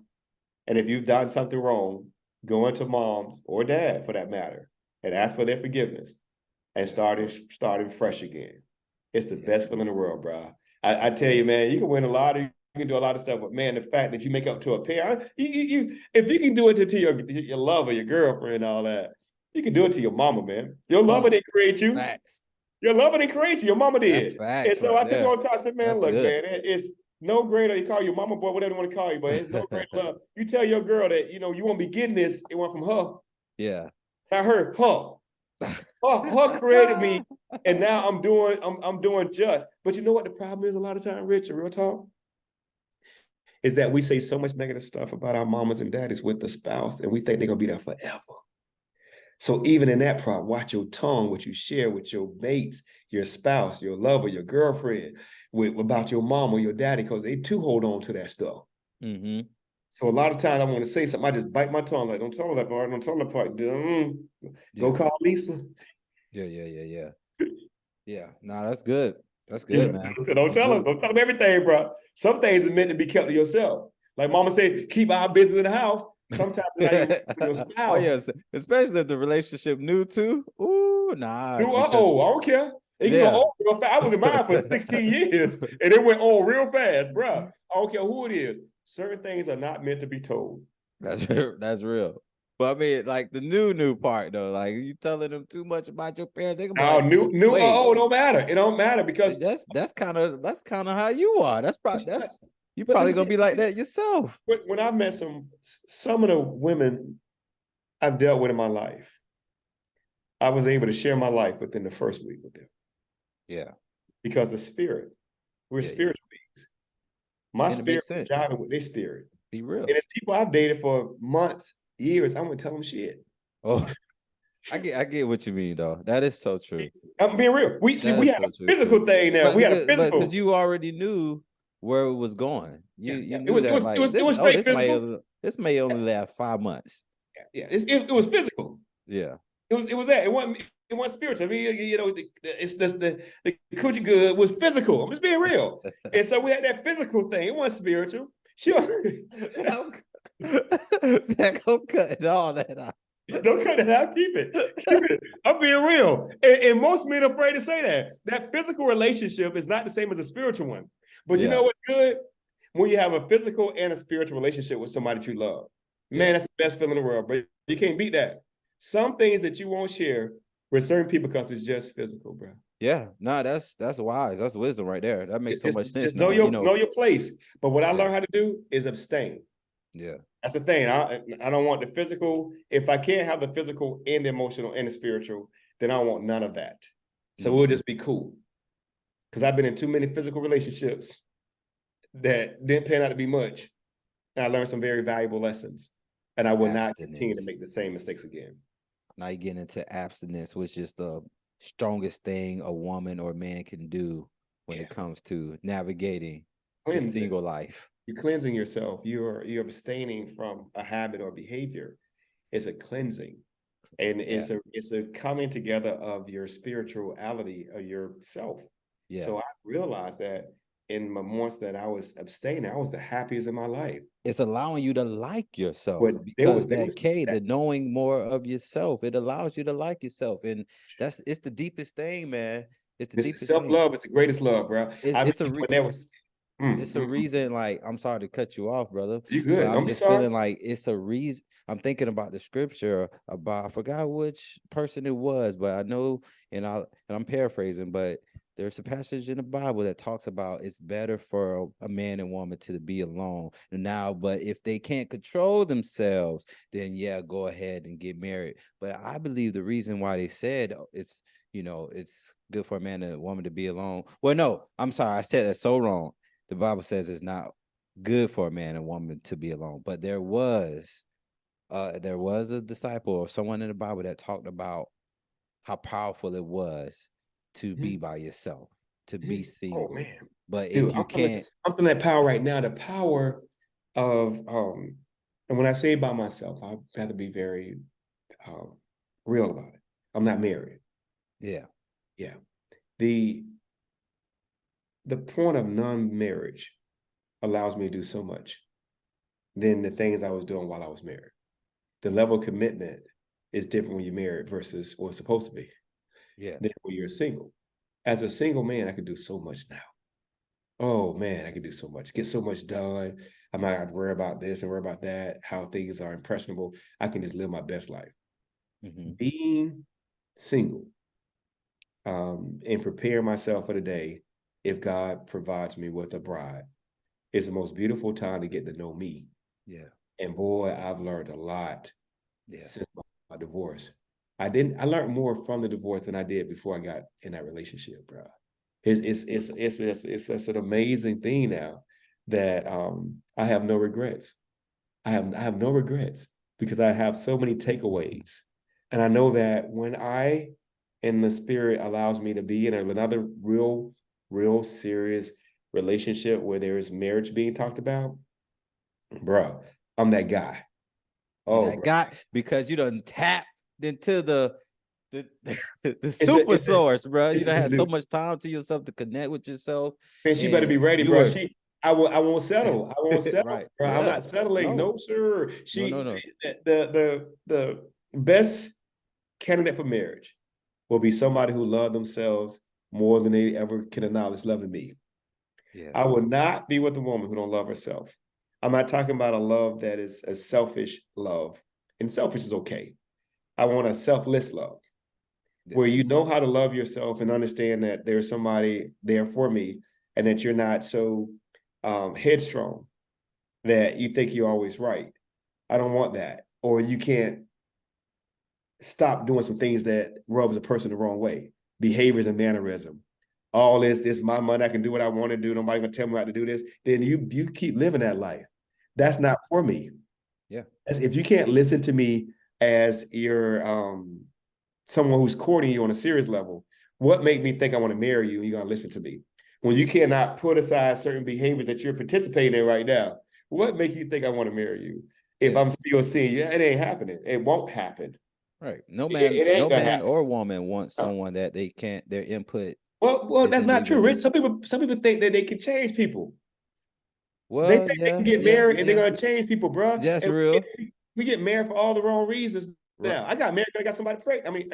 And if you've done something wrong, go into mom's or dad, for that matter, and ask for their forgiveness and starting fresh again. It's the best feeling in the world, bro. I tell you, man, you can win a lottery, you can do a lot of stuff, but man, the fact that you make up to a parent, if you can do it to your lover, your girlfriend, and all that, you can do it to your mama, man. Your lover didn't create you. Facts. Your lover didn't create you. Your mama did. That's facts. And so I took on time. I said, man, look, good. Man, it's no greater. You call your mama, boy, whatever you want to call you, but it's no greater love. You tell your girl that you won't be getting this. It went from her. Yeah. Not her. Her created me, and now I'm doing just. But you know what the problem is? A lot of time, Rich, and real talk, is that we say so much negative stuff about our mamas and daddies with the spouse, and we think they're gonna be there forever. So even in that part, watch your tongue, what you share with your mates, your spouse, your lover, your girlfriend, about your mom or your daddy, because they too hold on to that stuff. So a lot of times I want to say something, I just bite my tongue, like, don't tell her that part, don't tell her that part. Go call Lisa. Yeah. No, that's good. That's good, man. Don't tell them everything, bro. Some things are meant to be kept to yourself. Like mama said, keep our business in the house. Sometimes it's not even your spouse. Oh, yes. Especially if the relationship new too. Ooh, nah. I don't care. It can go real fast. I was in mine for 16 years, and it went on real fast, bro. I don't care who it is. Certain things are not meant to be told. That's real. But I mean, like the new part though, like you telling them too much about your parents. They can be like, new. It don't matter. It don't matter because that's kind of how you are. You probably gonna be like that yourself. When I met some of the women I've dealt with in my life, I was able to share my life within the first week with them. Yeah, because we're spiritual beings. My spirit is jiving with their spirit. Be real. And it's people I've dated for months, years. I'm gonna tell them shit. Oh, I get what you mean, though. That is so true. I'm being real. We have a physical thing now. We had a physical because you already knew where it was going. You knew it was straight physical. This may only last 5 months. Yeah. It was physical. Yeah. It was that. It wasn't spiritual. I mean, it's the coochie good was physical. I'm just being real. And so we had that physical thing. It wasn't spiritual. Sure. Zack, I'm cutting all that out. Don't cut it out. Keep it. I'm being real. And most men are afraid to say that. That physical relationship is not the same as a spiritual one. But you know what's good? When you have a physical and a spiritual relationship with somebody that you love. Man, that's the best feeling in the world. But you can't beat that. Some things that you won't share with certain people because it's just physical, bro. Yeah, no, that's wise. That's wisdom right there. That makes so much sense. Know your place. But what I learned how to do is abstain. Yeah. That's the thing. I don't want the physical. If I can't have the physical and the emotional and the spiritual, then I don't want none of that. So we'll just be cool. Because I've been in too many physical relationships that didn't pan out to be much. And I learned some very valuable lessons. And I will not continue to make the same mistakes again. Now you get into abstinence, which is the strongest thing a woman or man can do when it comes to navigating the single life. You're cleansing yourself. You're abstaining from a habit or behavior. It's a cleansing. And it's a coming together of your spirituality of yourself. Yeah. So I realized that in the months that I was abstaining, I was the happiest in my life. It's allowing you to like yourself, but because the knowing more of yourself, it allows you to like yourself. And it's the deepest thing, man. It's the deepest self-love. It's the greatest love, bro. It's a reason, like, I'm sorry to cut you off, brother. You good. But I'm just feeling like it's a reason. I'm thinking about the scripture about, I forgot which person it was, but I know, and I'm paraphrasing, but there's a passage in the Bible that talks about it's better for a man and woman to be alone now, but if they can't control themselves, then yeah, go ahead and get married. But I believe the reason why they said it's good for a man and a woman to be alone. Well, no, I'm sorry, I said that so wrong. The Bible says it's not good for a man and woman to be alone, but there was a disciple or someone in the Bible that talked about how powerful it was to be by yourself, to be single. Oh man. But dude, if you can't, I'm feeling that power right now, the power of and when I say by myself, I have to be very real about it. I'm not married. Yeah. The point of non-marriage allows me to do so much than the things I was doing while I was married. The level of commitment is different when you're married versus or it's supposed to be. Yeah. Than when you're single. As a single man, I could do so much now. Oh man, I could do so much, get so much done. I might have to worry about this and worry about that, how things are impressionable. I can just live my best life. Being single and prepare myself for the day, if God provides me with a bride, is the most beautiful time to get to know me. Yeah. And boy, I've learned a lot since my divorce. I learned more from the divorce than I did before I got in that relationship, bro. It's an amazing thing now that I have no regrets. I have no regrets because I have so many takeaways. And I know that when I and the spirit allows me to be in another real serious relationship where there is marriage being talked about, bro, I'm that guy. Oh, that guy, because you done tapped into the super source, bro. You done had so much time to yourself to connect with yourself. Man, she better be ready, bro. I won't settle. I won't settle. Right. Bro. Yeah. I'm not settling. No, sir. No. The best candidate for marriage will be somebody who loves themselves more than they ever can acknowledge loving me. Yeah. I will not be with a woman who don't love herself. I'm not talking about a love that is a selfish love. And selfish is okay. I want a selfless love. Where you know how to love yourself and understand that there's somebody there for me and that you're not so headstrong that you think you're always right. I don't want that. Or you can't stop doing some things that rubs a person the wrong way. Behaviors and mannerism. All this my money, I can do what I want to do. Nobody gonna tell me how to do this. Then you keep living that life. That's not for me. Yeah. If you can't listen to me as your someone who's courting you on a serious level, what make me think I want to marry you and you're going to listen to me? When you cannot put aside certain behaviors that you're participating in right now, what make you think I want to marry you? If I'm still seeing you, it ain't happening. It won't happen. Right. No man or woman wants someone that they can't, their input. Well, that's not true, Rich. Some people think that they can change people. Well, they think they can get married and they're going to change people, bro. That's real. We get married for all the wrong reasons. Now, I got married because I got somebody pregnant. I mean,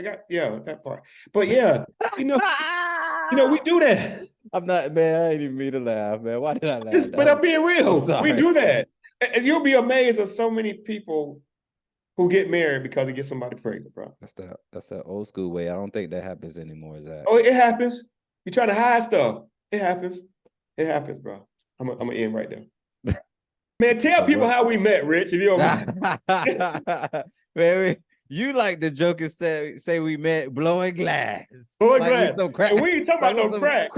that part. But yeah, we do that. I'm not, man, I didn't even mean to laugh, man. Why did I laugh? But I'm being real. We do that. And you'll be amazed at so many people who get married because they get somebody pregnant, bro. That's the old school way. I don't think that happens anymore, Zach. Oh, it happens. You try to hide stuff. It happens. It happens, bro. I'm gonna end right there. Man, tell people how we met, Rich, if you don't mind. Man, you like the joke and say we met blowing glass. Blowing glass. And we ain't talking about no crack.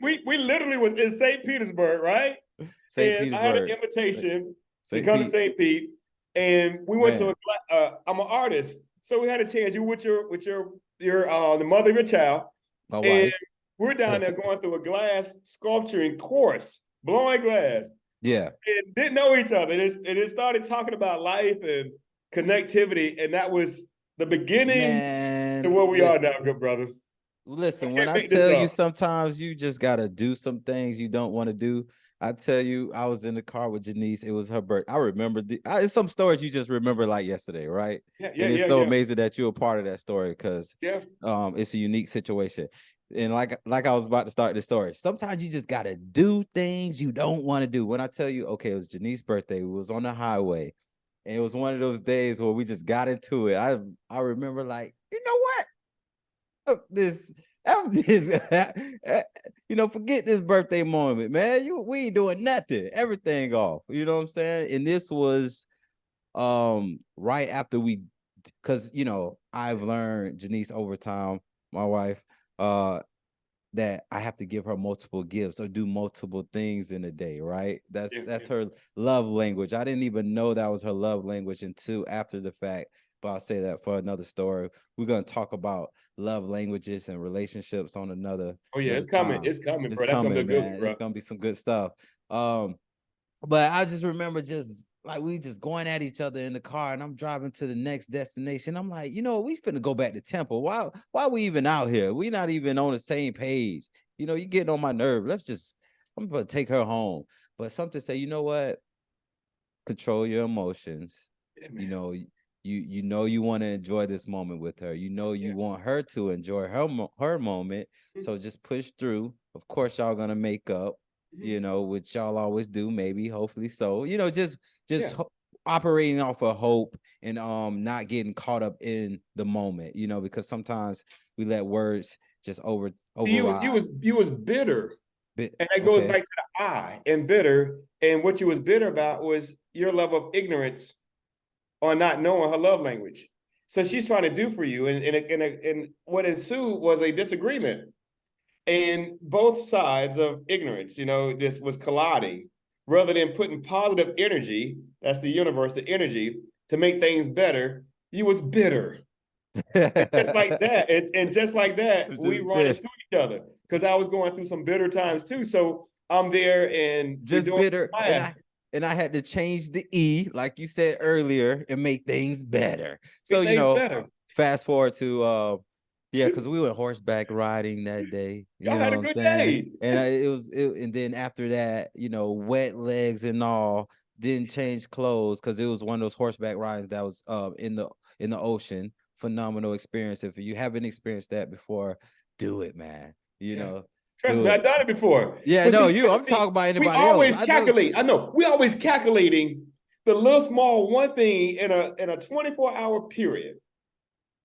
We literally was in St. Petersburg, right? I had an invitation to come to St. Pete. And we went to I'm an artist. So we had a chance. You with your the mother of your child, My and wife. we're down there going through a glass sculpturing course, blowing glass, Yeah. and didn't know each other. It started talking about life and connectivity, and that was the beginning to Man, where we are listen. now, good brother. Listen, I when can't I make this tell you up. sometimes you just gotta do some things you don't want to do. I tell you, I was in the car with Janice. It was her birthday. I remember it's some stories you just remember like yesterday, right? Yeah, And it's yeah, so yeah, amazing that you're a part of that story because yeah. it's a unique situation. And like I was about to start the story. Sometimes you just gotta do things you don't want to do. When I tell you, okay, it was Janice's birthday. We was on the highway, and it was one of those days where we just got into it. I remember like, you know what? This forget this birthday moment, man. We ain't doing nothing. Everything off. You know what I'm saying? And this was right after because I've learned Janice over time, my wife, that I have to give her multiple gifts or do multiple things in a day, right? That's her love language. I didn't even know that was her love language until after the fact, but I'll say that for another story. We're gonna talk about love languages and relationships on another Oh yeah, another it's coming. time. It's coming, It's bro. That's gonna be a coming, good one, man. bro. It's gonna be some good stuff. But I just remember just like we just going at each other in the car, and I'm driving to the next destination. I'm like, we finna go back to Temple. Why we even out here? We not even on the same page. You getting on my nerve. I'm gonna take her home. But something say, you know what? Control your emotions. Yeah, You man. know, you want to enjoy this moment with her. You Yeah. want her to enjoy her moment. So just push through. Of course, y'all gonna make up. Which y'all always do, maybe, hopefully so. Just Yeah. operating off of hope and not getting caught up in the moment. Because sometimes we let words just override. You was bitter. And that goes Okay. back to the I and bitter. And what you was bitter about was your level of ignorance on not knowing her love language. So she's trying to do for you. And what ensued was a disagreement. And both sides of ignorance, this was colliding. Rather than putting positive energy, that's the universe, the energy, to make things better, you was bitter. And just like that, and just like that, It's we just run bitter. into each other because I was going through some bitter times too. So I'm there and we're Just doing bitter, class. and I had to change the E, like you said earlier, and make things better. So Make things better. fast forward to yeah, because we went horseback riding that day. Y'all You know had a what I'm good saying? day. And and then after that, wet legs and all, didn't change clothes because it was one of those horseback rides that was in the ocean. Phenomenal experience. If you haven't experienced that before, do it, man. Yeah. Trust Do me, I've it. done it before. Yeah, But no, see, I'm see, talking about we anybody else. always I know. calculate. I know. We always calculating the little small one thing in a 24-hour period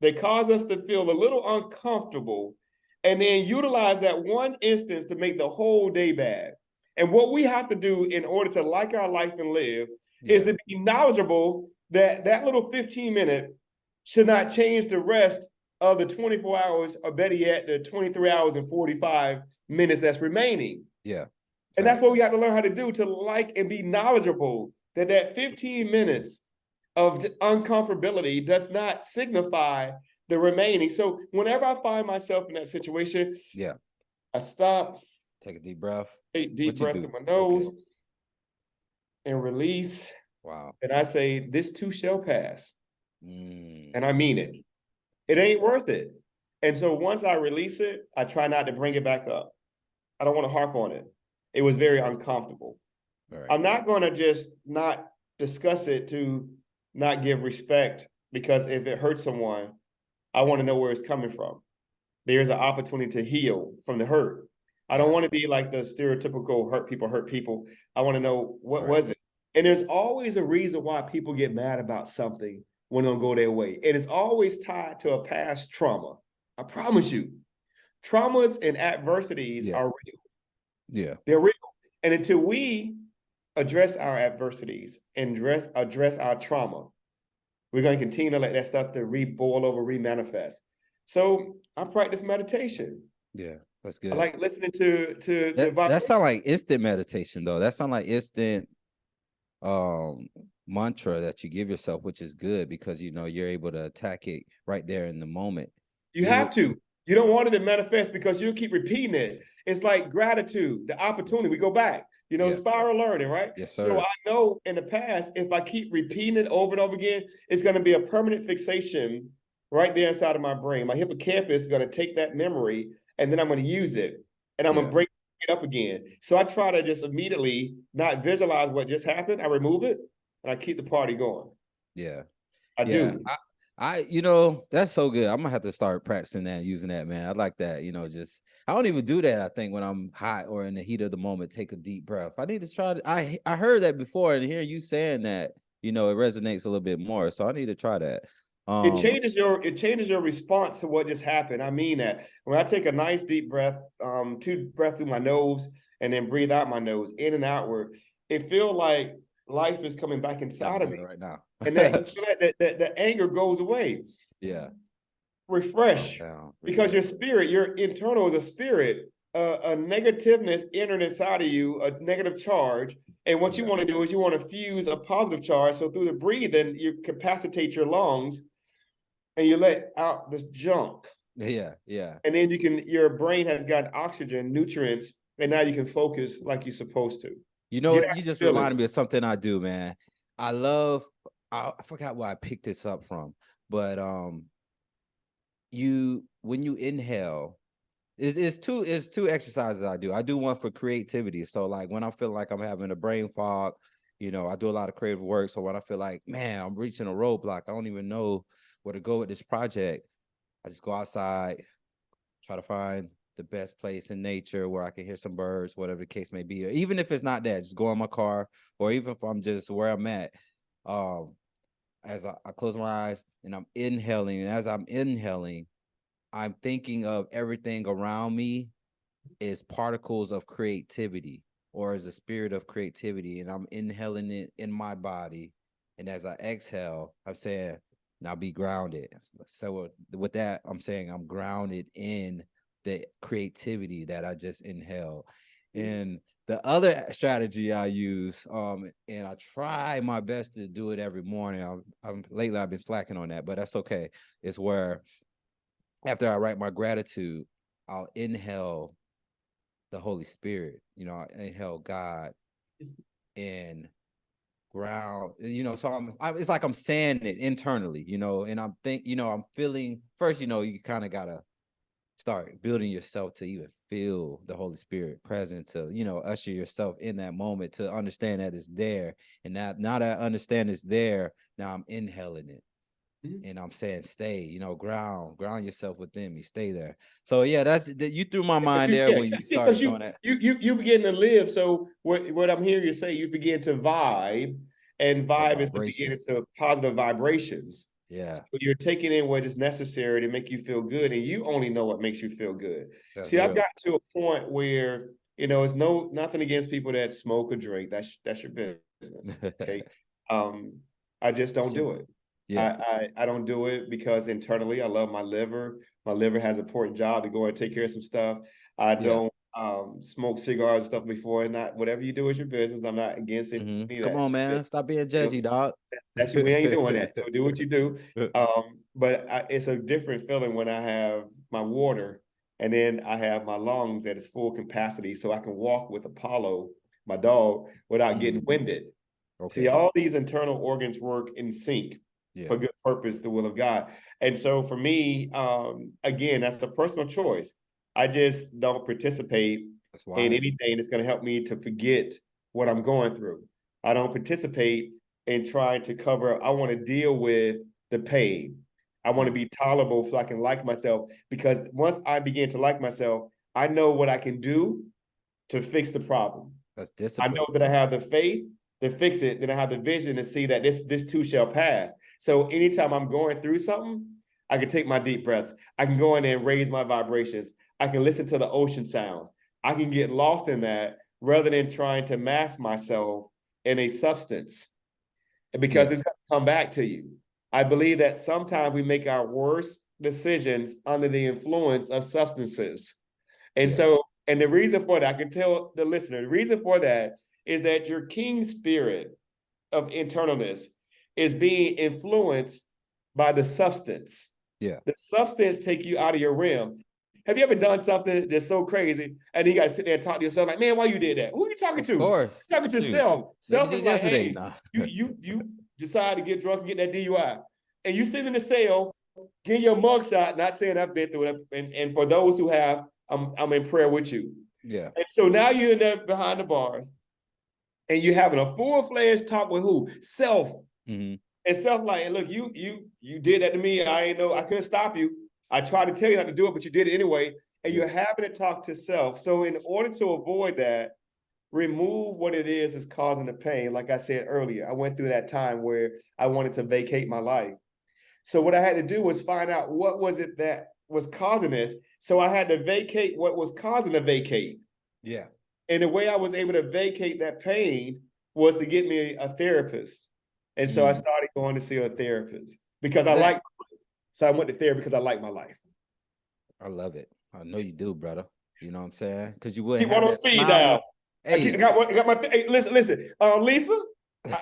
that cause us to feel a little uncomfortable and then utilize that one instance to make the whole day bad. And what we have to do in order to like our life and live is to be knowledgeable that that little 15-minute should not change the rest of the 24 hours, or better yet, the 23 hours and 45 minutes that's remaining. Yeah. And that's what we have to learn how to do, to like and be knowledgeable that that 15 minutes of uncomfortability does not signify the remaining. So whenever I find myself in that situation, Yeah. I stop, Take a deep breath. take deep What you breath do? through my nose, Okay. and release. Wow. And I say, this too shall pass. Mm. And I mean it. It ain't worth it. And so once I release it, I try not to bring it back up. I don't want to harp on it. It was very uncomfortable. Right. I'm not going to just not discuss it to not give respect, because if it hurts someone, I want to know where it's coming from. There's an opportunity to heal from the hurt. I don't want to be like the stereotypical hurt people. I want to know what was it. And there's always a reason why people get mad about something when it don't go their way. And it's always tied to a past trauma. I promise you, traumas and adversities are real. Yeah. They're real. And until we address our adversities and address our trauma, we're going to continue to let that stuff to boil over, remanifest. So I practice meditation. Yeah, that's good. I like listening to the that sounds like instant meditation though. That sounds like instant mantra that you give yourself, which is good because, you're able to attack it right there in the moment. You have to. You don't want it to manifest because you keep repeating it. It's like gratitude, the opportunity. We go back, Yeah. spiral learning, right? Yes, So sir. I know in the past, if I keep repeating it over and over again, it's going to be a permanent fixation right there inside of my brain. My hippocampus is going to take that memory and then I'm going to use it and I'm going Yeah. to break it up again. So I try to just immediately not visualize what just happened. I remove it and I keep the party going. Yeah. I Yeah. do. That's so good. I'm gonna have to start practicing that, using that, man. I like that. I don't even do that. I think when I'm hot or in the heat of the moment, take a deep breath. I need to try to, I heard that before, and hearing you saying that, it resonates a little bit more. So I need to try that. It changes your response to what just happened. I mean that when I take a nice deep breath, 2 breaths through my nose and then breathe out my nose, in and outward, it feels like life is coming back I'm inside of doing me, it right now. and that you feel like the anger goes away. Yeah. Calm Refresh, down. because your Relax. spirit, your internal is a spirit. A negativeness entered inside of you, a negative charge, and what you Yeah. want to do is you want to fuse a positive charge. So through the breathing, you capacitate your lungs and you let out this junk. Yeah. Yeah. And then your brain has got oxygen, nutrients, and now you can focus like you're supposed to. You know Get what? out You just your reminded me feelings. of something I do, man. I forgot where I picked this up from, but when you inhale, it's two exercises I do. I do one for creativity. So like when I feel like I'm having a brain fog, I do a lot of creative work. So when I feel like, man, I'm reaching a roadblock, I don't even know where to go with this project, I just go outside, try to find the best place in nature where I can hear some birds, whatever the case may be. Or even if it's not that, just go in my car, or even if I'm just where I'm at. As I close my eyes and I'm inhaling, and as I'm inhaling, I'm thinking of everything around me is particles of creativity, or as a spirit of creativity, and I'm inhaling it in my body. And as I exhale, I'm saying, now be grounded. So with that, I'm saying I'm grounded in the creativity that I just inhaled. And the other strategy I use, and I try my best to do it every morning. Lately I've been slacking on that, but that's okay. Is where after I write my gratitude, I'll inhale the Holy Spirit. I inhale God and ground. So it's like I'm saying it internally. And I'm feeling first. You kind of gotta start building yourself to even feel the Holy Spirit present, to usher yourself in that moment, to understand that it's there. And now that I understand it's there, now I'm inhaling it. And I'm saying, stay, ground yourself within me, stay there. So yeah, you threw my mind there when you See, because started doing that. you begin to live. So what I'm hearing you say, you begin to vibe, and The vibe is to begin vibrations. into positive vibrations. Yeah, So you're taking in what is necessary to make you feel good, and you only know what makes you feel good. that's See, I've real. got to a point where it's nothing against people that smoke or drink. That's your business. Okay. Um, I just don't do it. Yeah, I don't do it because internally I love my liver. My liver has an important job to go and take care of some stuff. I yeah. don't smoke cigars and stuff before, and not whatever you do is your business. I'm not against any of Come that. on, It's your man, business. stop being You know, judgy, dog. we ain't doing that. So do what you do. But it's a different feeling when I have my water and then I have my lungs at its full capacity, so I can walk with Apollo, my dog, without getting winded. See, Okay. all these internal organs work in sync Yeah, for good purpose, the will of God. And so for me, again, that's a personal choice. I just don't participate that's in wise. anything that's going to help me to forget what I'm going through. I don't participate in trying to cover. I want to deal with the pain. I want to be tolerable so I can like myself, because once I begin to like myself, I know what I can do to fix the problem. That's I know discipline. that I have the faith to fix it, then I have the vision to see that this too shall pass. So anytime I'm going through something, I can take my deep breaths. I can go in there and raise my vibrations. I can listen to the ocean sounds. I can get lost in that rather than trying to mask myself in a substance, because Yeah, it's going to come back to you. I believe that sometimes we make our worst decisions under the influence of substances. And yeah, so, and the reason for that, I can tell the listener, the reason for that is that your king spirit of internalness is being influenced by the substance. Yeah. The substance take you out of your realm. Have you ever done something that's so crazy and you got to sit there and talk to yourself like, man, why you did that? Who are you talking to? Of course. You're talking to Shoot. self. Self Maybe is just like, yesterday. hey, Nah. you decide to get drunk and get that DUI. And you sit in the cell, get your mugshot, not saying I've been through it. And for those who have, I'm in prayer with you. Yeah. And so now you end up behind the bars and you're having a full-fledged talk with who? Self. Mm-hmm. And self like, look, you did that to me. I couldn't stop you. I tried to tell you not to do it, but you did it anyway. And you're having to talk to self. So in order to avoid that, remove what it is causing the pain. Like I said earlier, I went through that time where I wanted to vacate my life. So what I had to do was find out what was it that was causing this. So I had to vacate what was causing the vacate. Yeah. And the way I was able to vacate that pain was to get me a therapist. And so I started going to see a therapist because I like. So I went to therapy because I like my life. I love it. I know you do, brother. You know what I'm saying? Because you wouldn't Keep have on that speed smile. dial. Hey, I got my. Hey, listen. Lisa,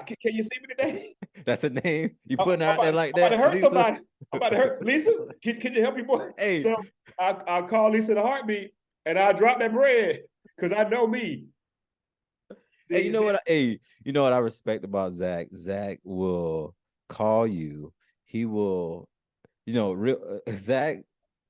can you see me today? that's a name. You putting out there like I'm that? about to hurt Lisa? somebody. I'm about to hurt Lisa. Can you help me, boy? Hey. So I'll call Lisa in a heartbeat, and I'll drop that bread because I know me. Hey, you know what? You know what I respect about Zach? Zach will call you. He will, Zach.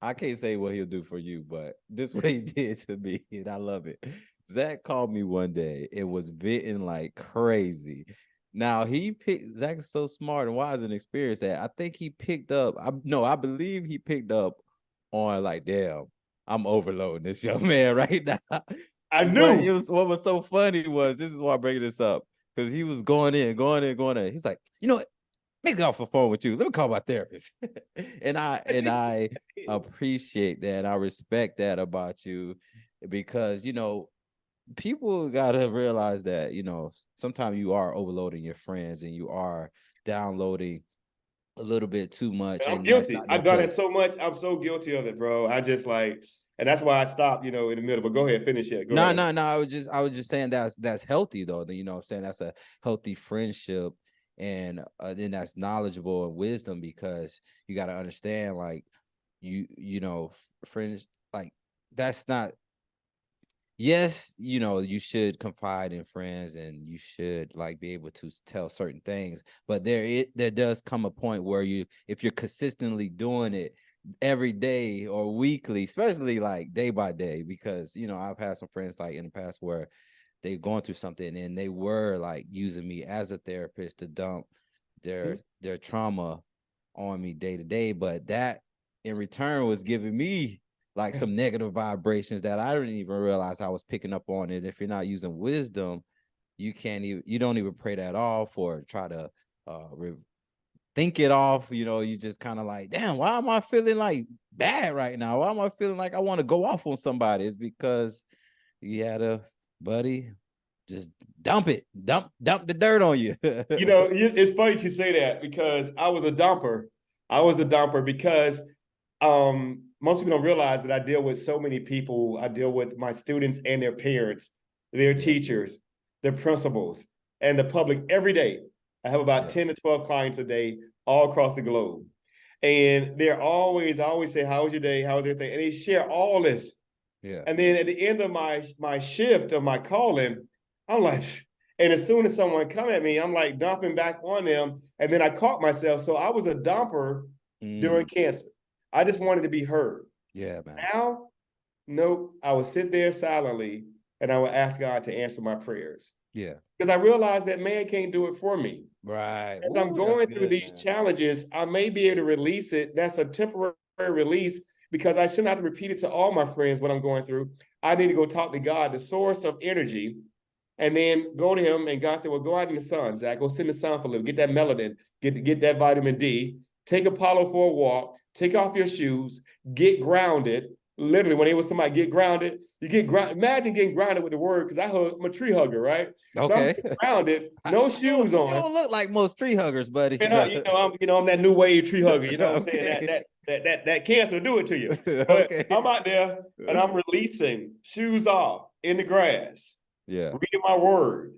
I can't say what he'll do for you, but this what he did to me, and I love it. Zach called me one day. It was venting like crazy. Now Zach is so smart and wise and experienced that I think he picked up. I believe he picked up on like, damn, I'm overloading this young man right now. I knew. What was so funny was, this is why I'm bringing this up, because he was going in. He's like, you know what? Make it off the phone with you. Let me call my therapist. and I appreciate that. I respect that about you, because people gotta realize that sometimes you are overloading your friends and you are downloading a little bit too much. I'm and guilty. I've done it so much. I'm so guilty of it, bro. I just like, and that's why I stopped, in the middle. But go ahead, finish it. No. I was just saying that's healthy though. You know what I'm saying? That's a healthy friendship, and then that's knowledgeable and wisdom, because you got to understand, like, friends, like, that's not. Yes, you should confide in friends and you should like be able to tell certain things, but there does come a point where if you're consistently doing it every day or weekly, especially like day by day, because I've had some friends like in the past where they're going through something and they were like using me as a therapist to dump their trauma on me day to day, but that in return was giving me like some negative vibrations that I didn't even realize I was picking up on it. If you're not using wisdom, you don't even pray that off or try to think it off. You just kind of like, damn, why am I feeling like bad right now? Why am I feeling like I want to go off on somebody? It's because you had a buddy just dump the dirt on you. It's funny you say that, because I was a dumper. Because most people don't realize that I deal with so many people. I deal with my students and their parents, their teachers, their principals, and the public every day. I have about 10 to 12 clients a day all across the globe. And I always say, how was your day? How was everything? And they share all this. Yeah. And then at the end of my shift of my calling, I'm like, and as soon as someone come at me, I'm like dumping back on them. And then I caught myself. So I was a dumper during cancer. I just wanted to be heard. Yeah, man. Now, nope. I would sit there silently and I would ask God to answer my prayers. Yeah. Because I realized that man can't do it for me. Right. As I'm going through these challenges, I may be able to release it. That's a temporary release, because I shouldn't have to repeat it to all my friends what I'm going through. I need to go talk to God, the source of energy, and then go to him. And God said, well, go out in the sun, Zach. Go sit in the sun for a little. Get that melanin. Get that vitamin D. Take Apollo for a walk. Take off your shoes. Get grounded. Literally, when it was somebody get grounded, you get grounded. Imagine getting grounded with the word, because I'm a tree hugger, right? Okay. So I'm grounded, no shoes on. You don't look like most tree huggers, buddy. And I'm that new wave tree hugger. You know what I'm saying? That cancer will do it to you. But I'm out there and I'm releasing, shoes off in the grass. Yeah. Reading my word.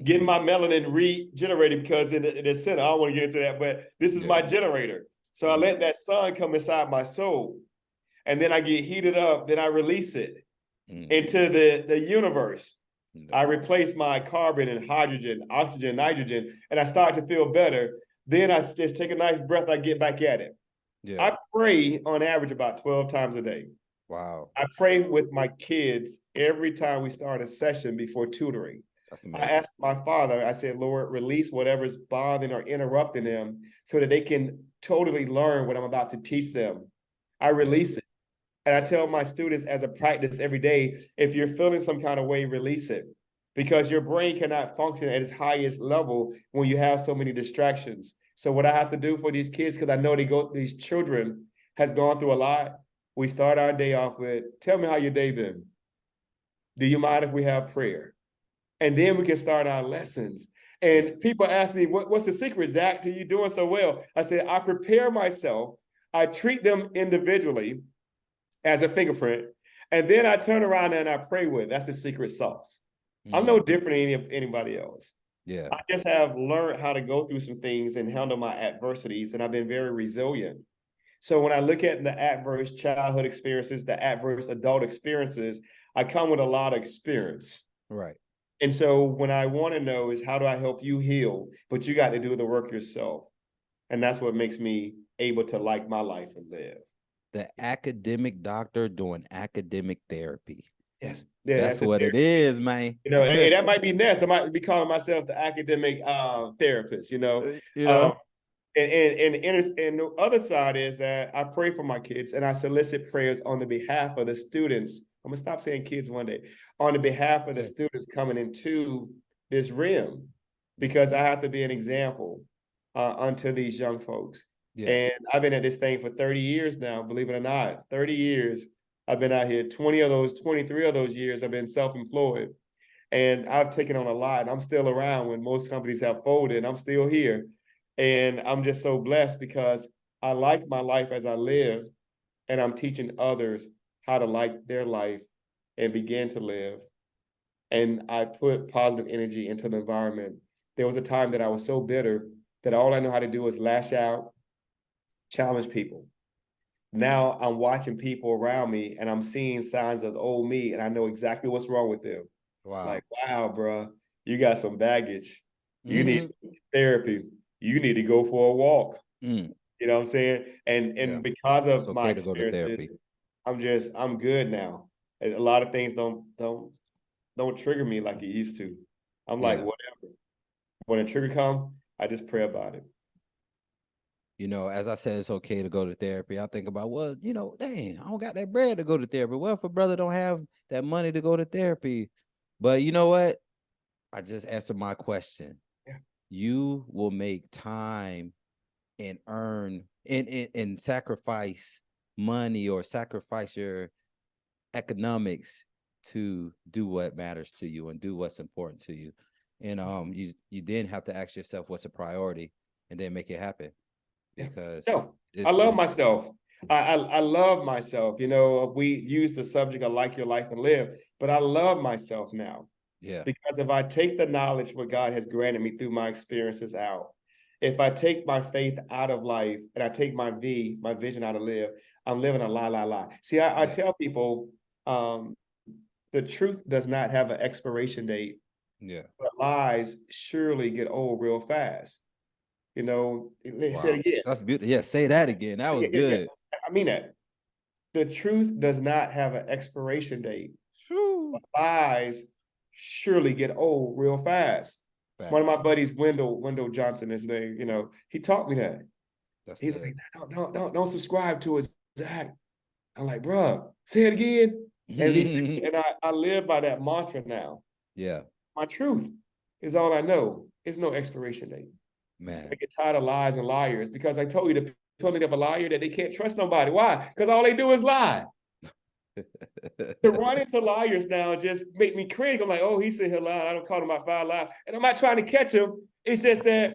getting my melanin regenerated, because in the center, I don't want to get into that, but this is my generator. So I let that sun come inside my soul, and then I get heated up, then I release it into the universe. I replace my carbon and hydrogen, oxygen, nitrogen, and I start to feel better. Then I just take a nice breath, I get back at it. I pray on average about 12 times a day. Wow. I pray with my kids every time we start a session before tutoring. I asked my father, I said, Lord, release whatever's bothering or interrupting them so that they can totally learn what I'm about to teach them. I release it. And I tell my students as a practice every day, if you're feeling some kind of way, release it. Because your brain cannot function at its highest level when you have so many distractions. So what I have to do for these kids, because I know these children has gone through a lot. We start our day off with, tell me how your day been. Do you mind if we have prayer? And then we can start our lessons. And people ask me, what's the secret, Zach, to you doing so well? I said, I prepare myself. I treat them individually as a fingerprint. And then I turn around and I pray with. That's the secret sauce. I'm no different than anybody else. Yeah. I just have learned how to go through some things and handle my adversities, and I've been very resilient. So when I look at the adverse childhood experiences, the adverse adult experiences, I come with a lot of experience. Right. And so when I want to know is, how do I help you heal? But you got to do the work yourself. And that's what makes me able to like my life and live. The academic doctor doing academic therapy. Yes. Yeah, that's what it is, man. You know, and that might be next. I might be calling myself the academic therapist, you know. And the other side is that I pray for my kids and I solicit prayers on the behalf of the students. I'm gonna stop saying kids one day. On the behalf of the students coming into this realm, because I have to be an example unto these young folks. Yeah. And I've been at this thing for 30 years now, believe it or not. 30 years. I've been out here. 23 of those years I've been self-employed. And I've taken on a lot. And I'm still around when most companies have folded. I'm still here. And I'm just so blessed because I like my life as I live. And I'm teaching others how to like their life and begin to live. And I put positive energy into the environment. There was a time that I was so bitter that all I know how to do is lash out, challenge people. Now I'm watching people around me and I'm seeing signs of the old me, and I know exactly what's wrong with them. Wow. Like, wow, bro, you got some baggage. You need therapy. You need to go for a walk. You know what I'm saying? And because of my experiences, I'm good now. A lot of things don't trigger me like it used to. I'm like, whatever. When a trigger comes, I just pray about it. You know, as I said, it's okay to go to therapy. I think about, well, you know, dang, I don't got that bread to go to therapy. Well, if a brother don't have that money to go to therapy, but you know what? I just answered my question. Yeah. You will make time and earn and sacrifice money or sacrifice your economics to do what matters to you and do what's important to you. And you then have to ask yourself what's a priority and then make it happen. Because I love myself. I love myself. You know, we use the subject of like your life and live, but I love myself now. Yeah. Because if I take the knowledge what God has granted me through my experiences out, if I take my faith out of life and I take my vision out of live, I'm living a lie. See, I tell people the truth does not have an expiration date. Yeah. But lies surely get old real fast. You know, say it again. That's beautiful. Yeah, say that again. That was good. I mean that. The truth does not have an expiration date. But lies surely get old real fast. Facts. One of my buddies, Wendell Johnson, his name, you know, he taught me that. He's like, don't subscribe to it, Zach. I'm like, bro, say it again. And I live by that mantra now. Yeah. My truth is all I know. There's no expiration date. Man, I get tired of lies and liars because I told you the penalty of a liar that they can't trust nobody. Why? Because all they do is lie. To run into liars now just make me cringe. I'm like, oh, he's sitting here lying. I don't call him about 5 lies. And I'm not trying to catch him. It's just that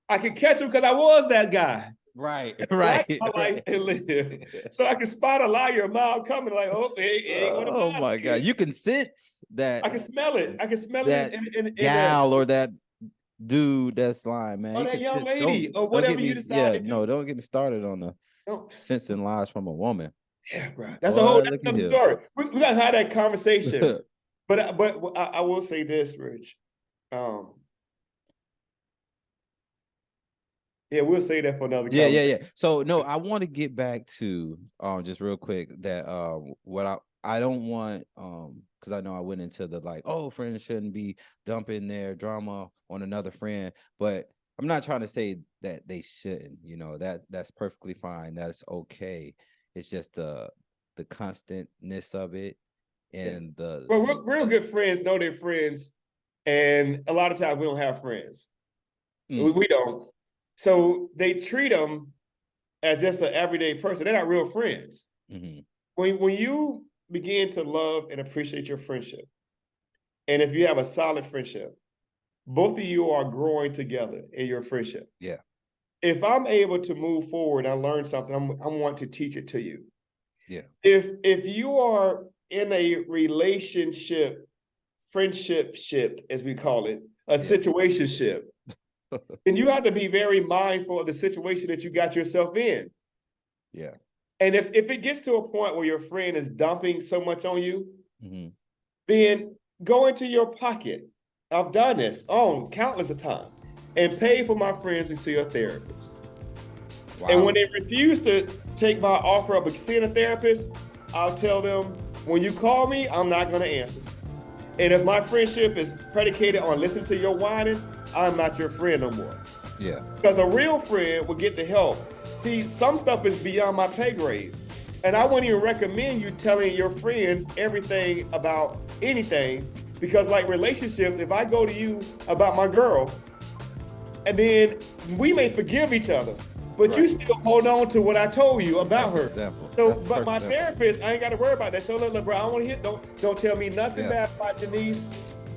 I can catch him because I was that guy. Right, Like right, my life right. and live. So I can spot a liar a mile coming, like, oh, it ain't gonna Oh bother my God. me. You can sense I can smell it. I can smell it that in the gal or that dude that's lying, man. or You that can young sense. lady or Don't whatever get you me. Yeah, decide to no, do. don't get me started on the Don't. sensing lies from a woman. Yeah, bro. Boy, That's look at another here. story. We gotta have that conversation. But I will say this, Rich. Yeah, we'll say that for another Yeah, yeah, conversation. yeah. So no, I want to get back to just real quick that what I don't want because I know I went into the like, oh, friends shouldn't be dumping their drama on another friend, but I'm not trying to say that they shouldn't, you know, that's perfectly fine, that's okay. It's just the constantness of it Yeah. and the Well, real good friends know their friends, and a lot of times we don't have friends. mm, We don't. So they treat them as just an everyday person. They're not real friends. mm-hmm, When you begin to love and appreciate your friendship, and if you have a solid friendship, both of you are growing together in your friendship. yeah, If I'm able to move forward and learn something, I want to teach it to you. yeah, If you are in a relationship, friendship ship, as we call it, a yeah. situationship, then you have to be very mindful of the situation that you got yourself in. Yeah. And if it gets to a point where your friend is dumping so much on you, Mm-hmm. then go into your pocket. I've done this on countless of times and pay for my friends to see a therapist. Wow. And when they refuse to take my offer of seeing a therapist, I'll tell them, when you call me, I'm not going to answer. And if my friendship is predicated on listening to your whining, I'm not your friend no more. Yeah. Because a real friend will get the help. See, some stuff is beyond my pay grade. And I wouldn't even recommend you telling your friends everything about anything. Because like relationships, if I go to you about my girl, and then we may forgive each other, but Right. you still hold on to what I told you about her. Example. So, but my therapist, I ain't got to worry about that. So look, bro, I don't want to hear. Don't tell me nothing bad about Denise.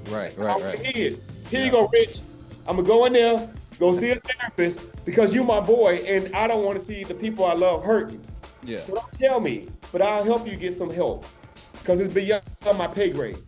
Right, I right, wanna right. hear it. Here you go, Rich. I'm gonna go in there, go see a therapist because you my boy, and I don't want to see the people I love hurting. Yeah. So don't tell me, but I'll help you get some help because it's beyond my pay grade.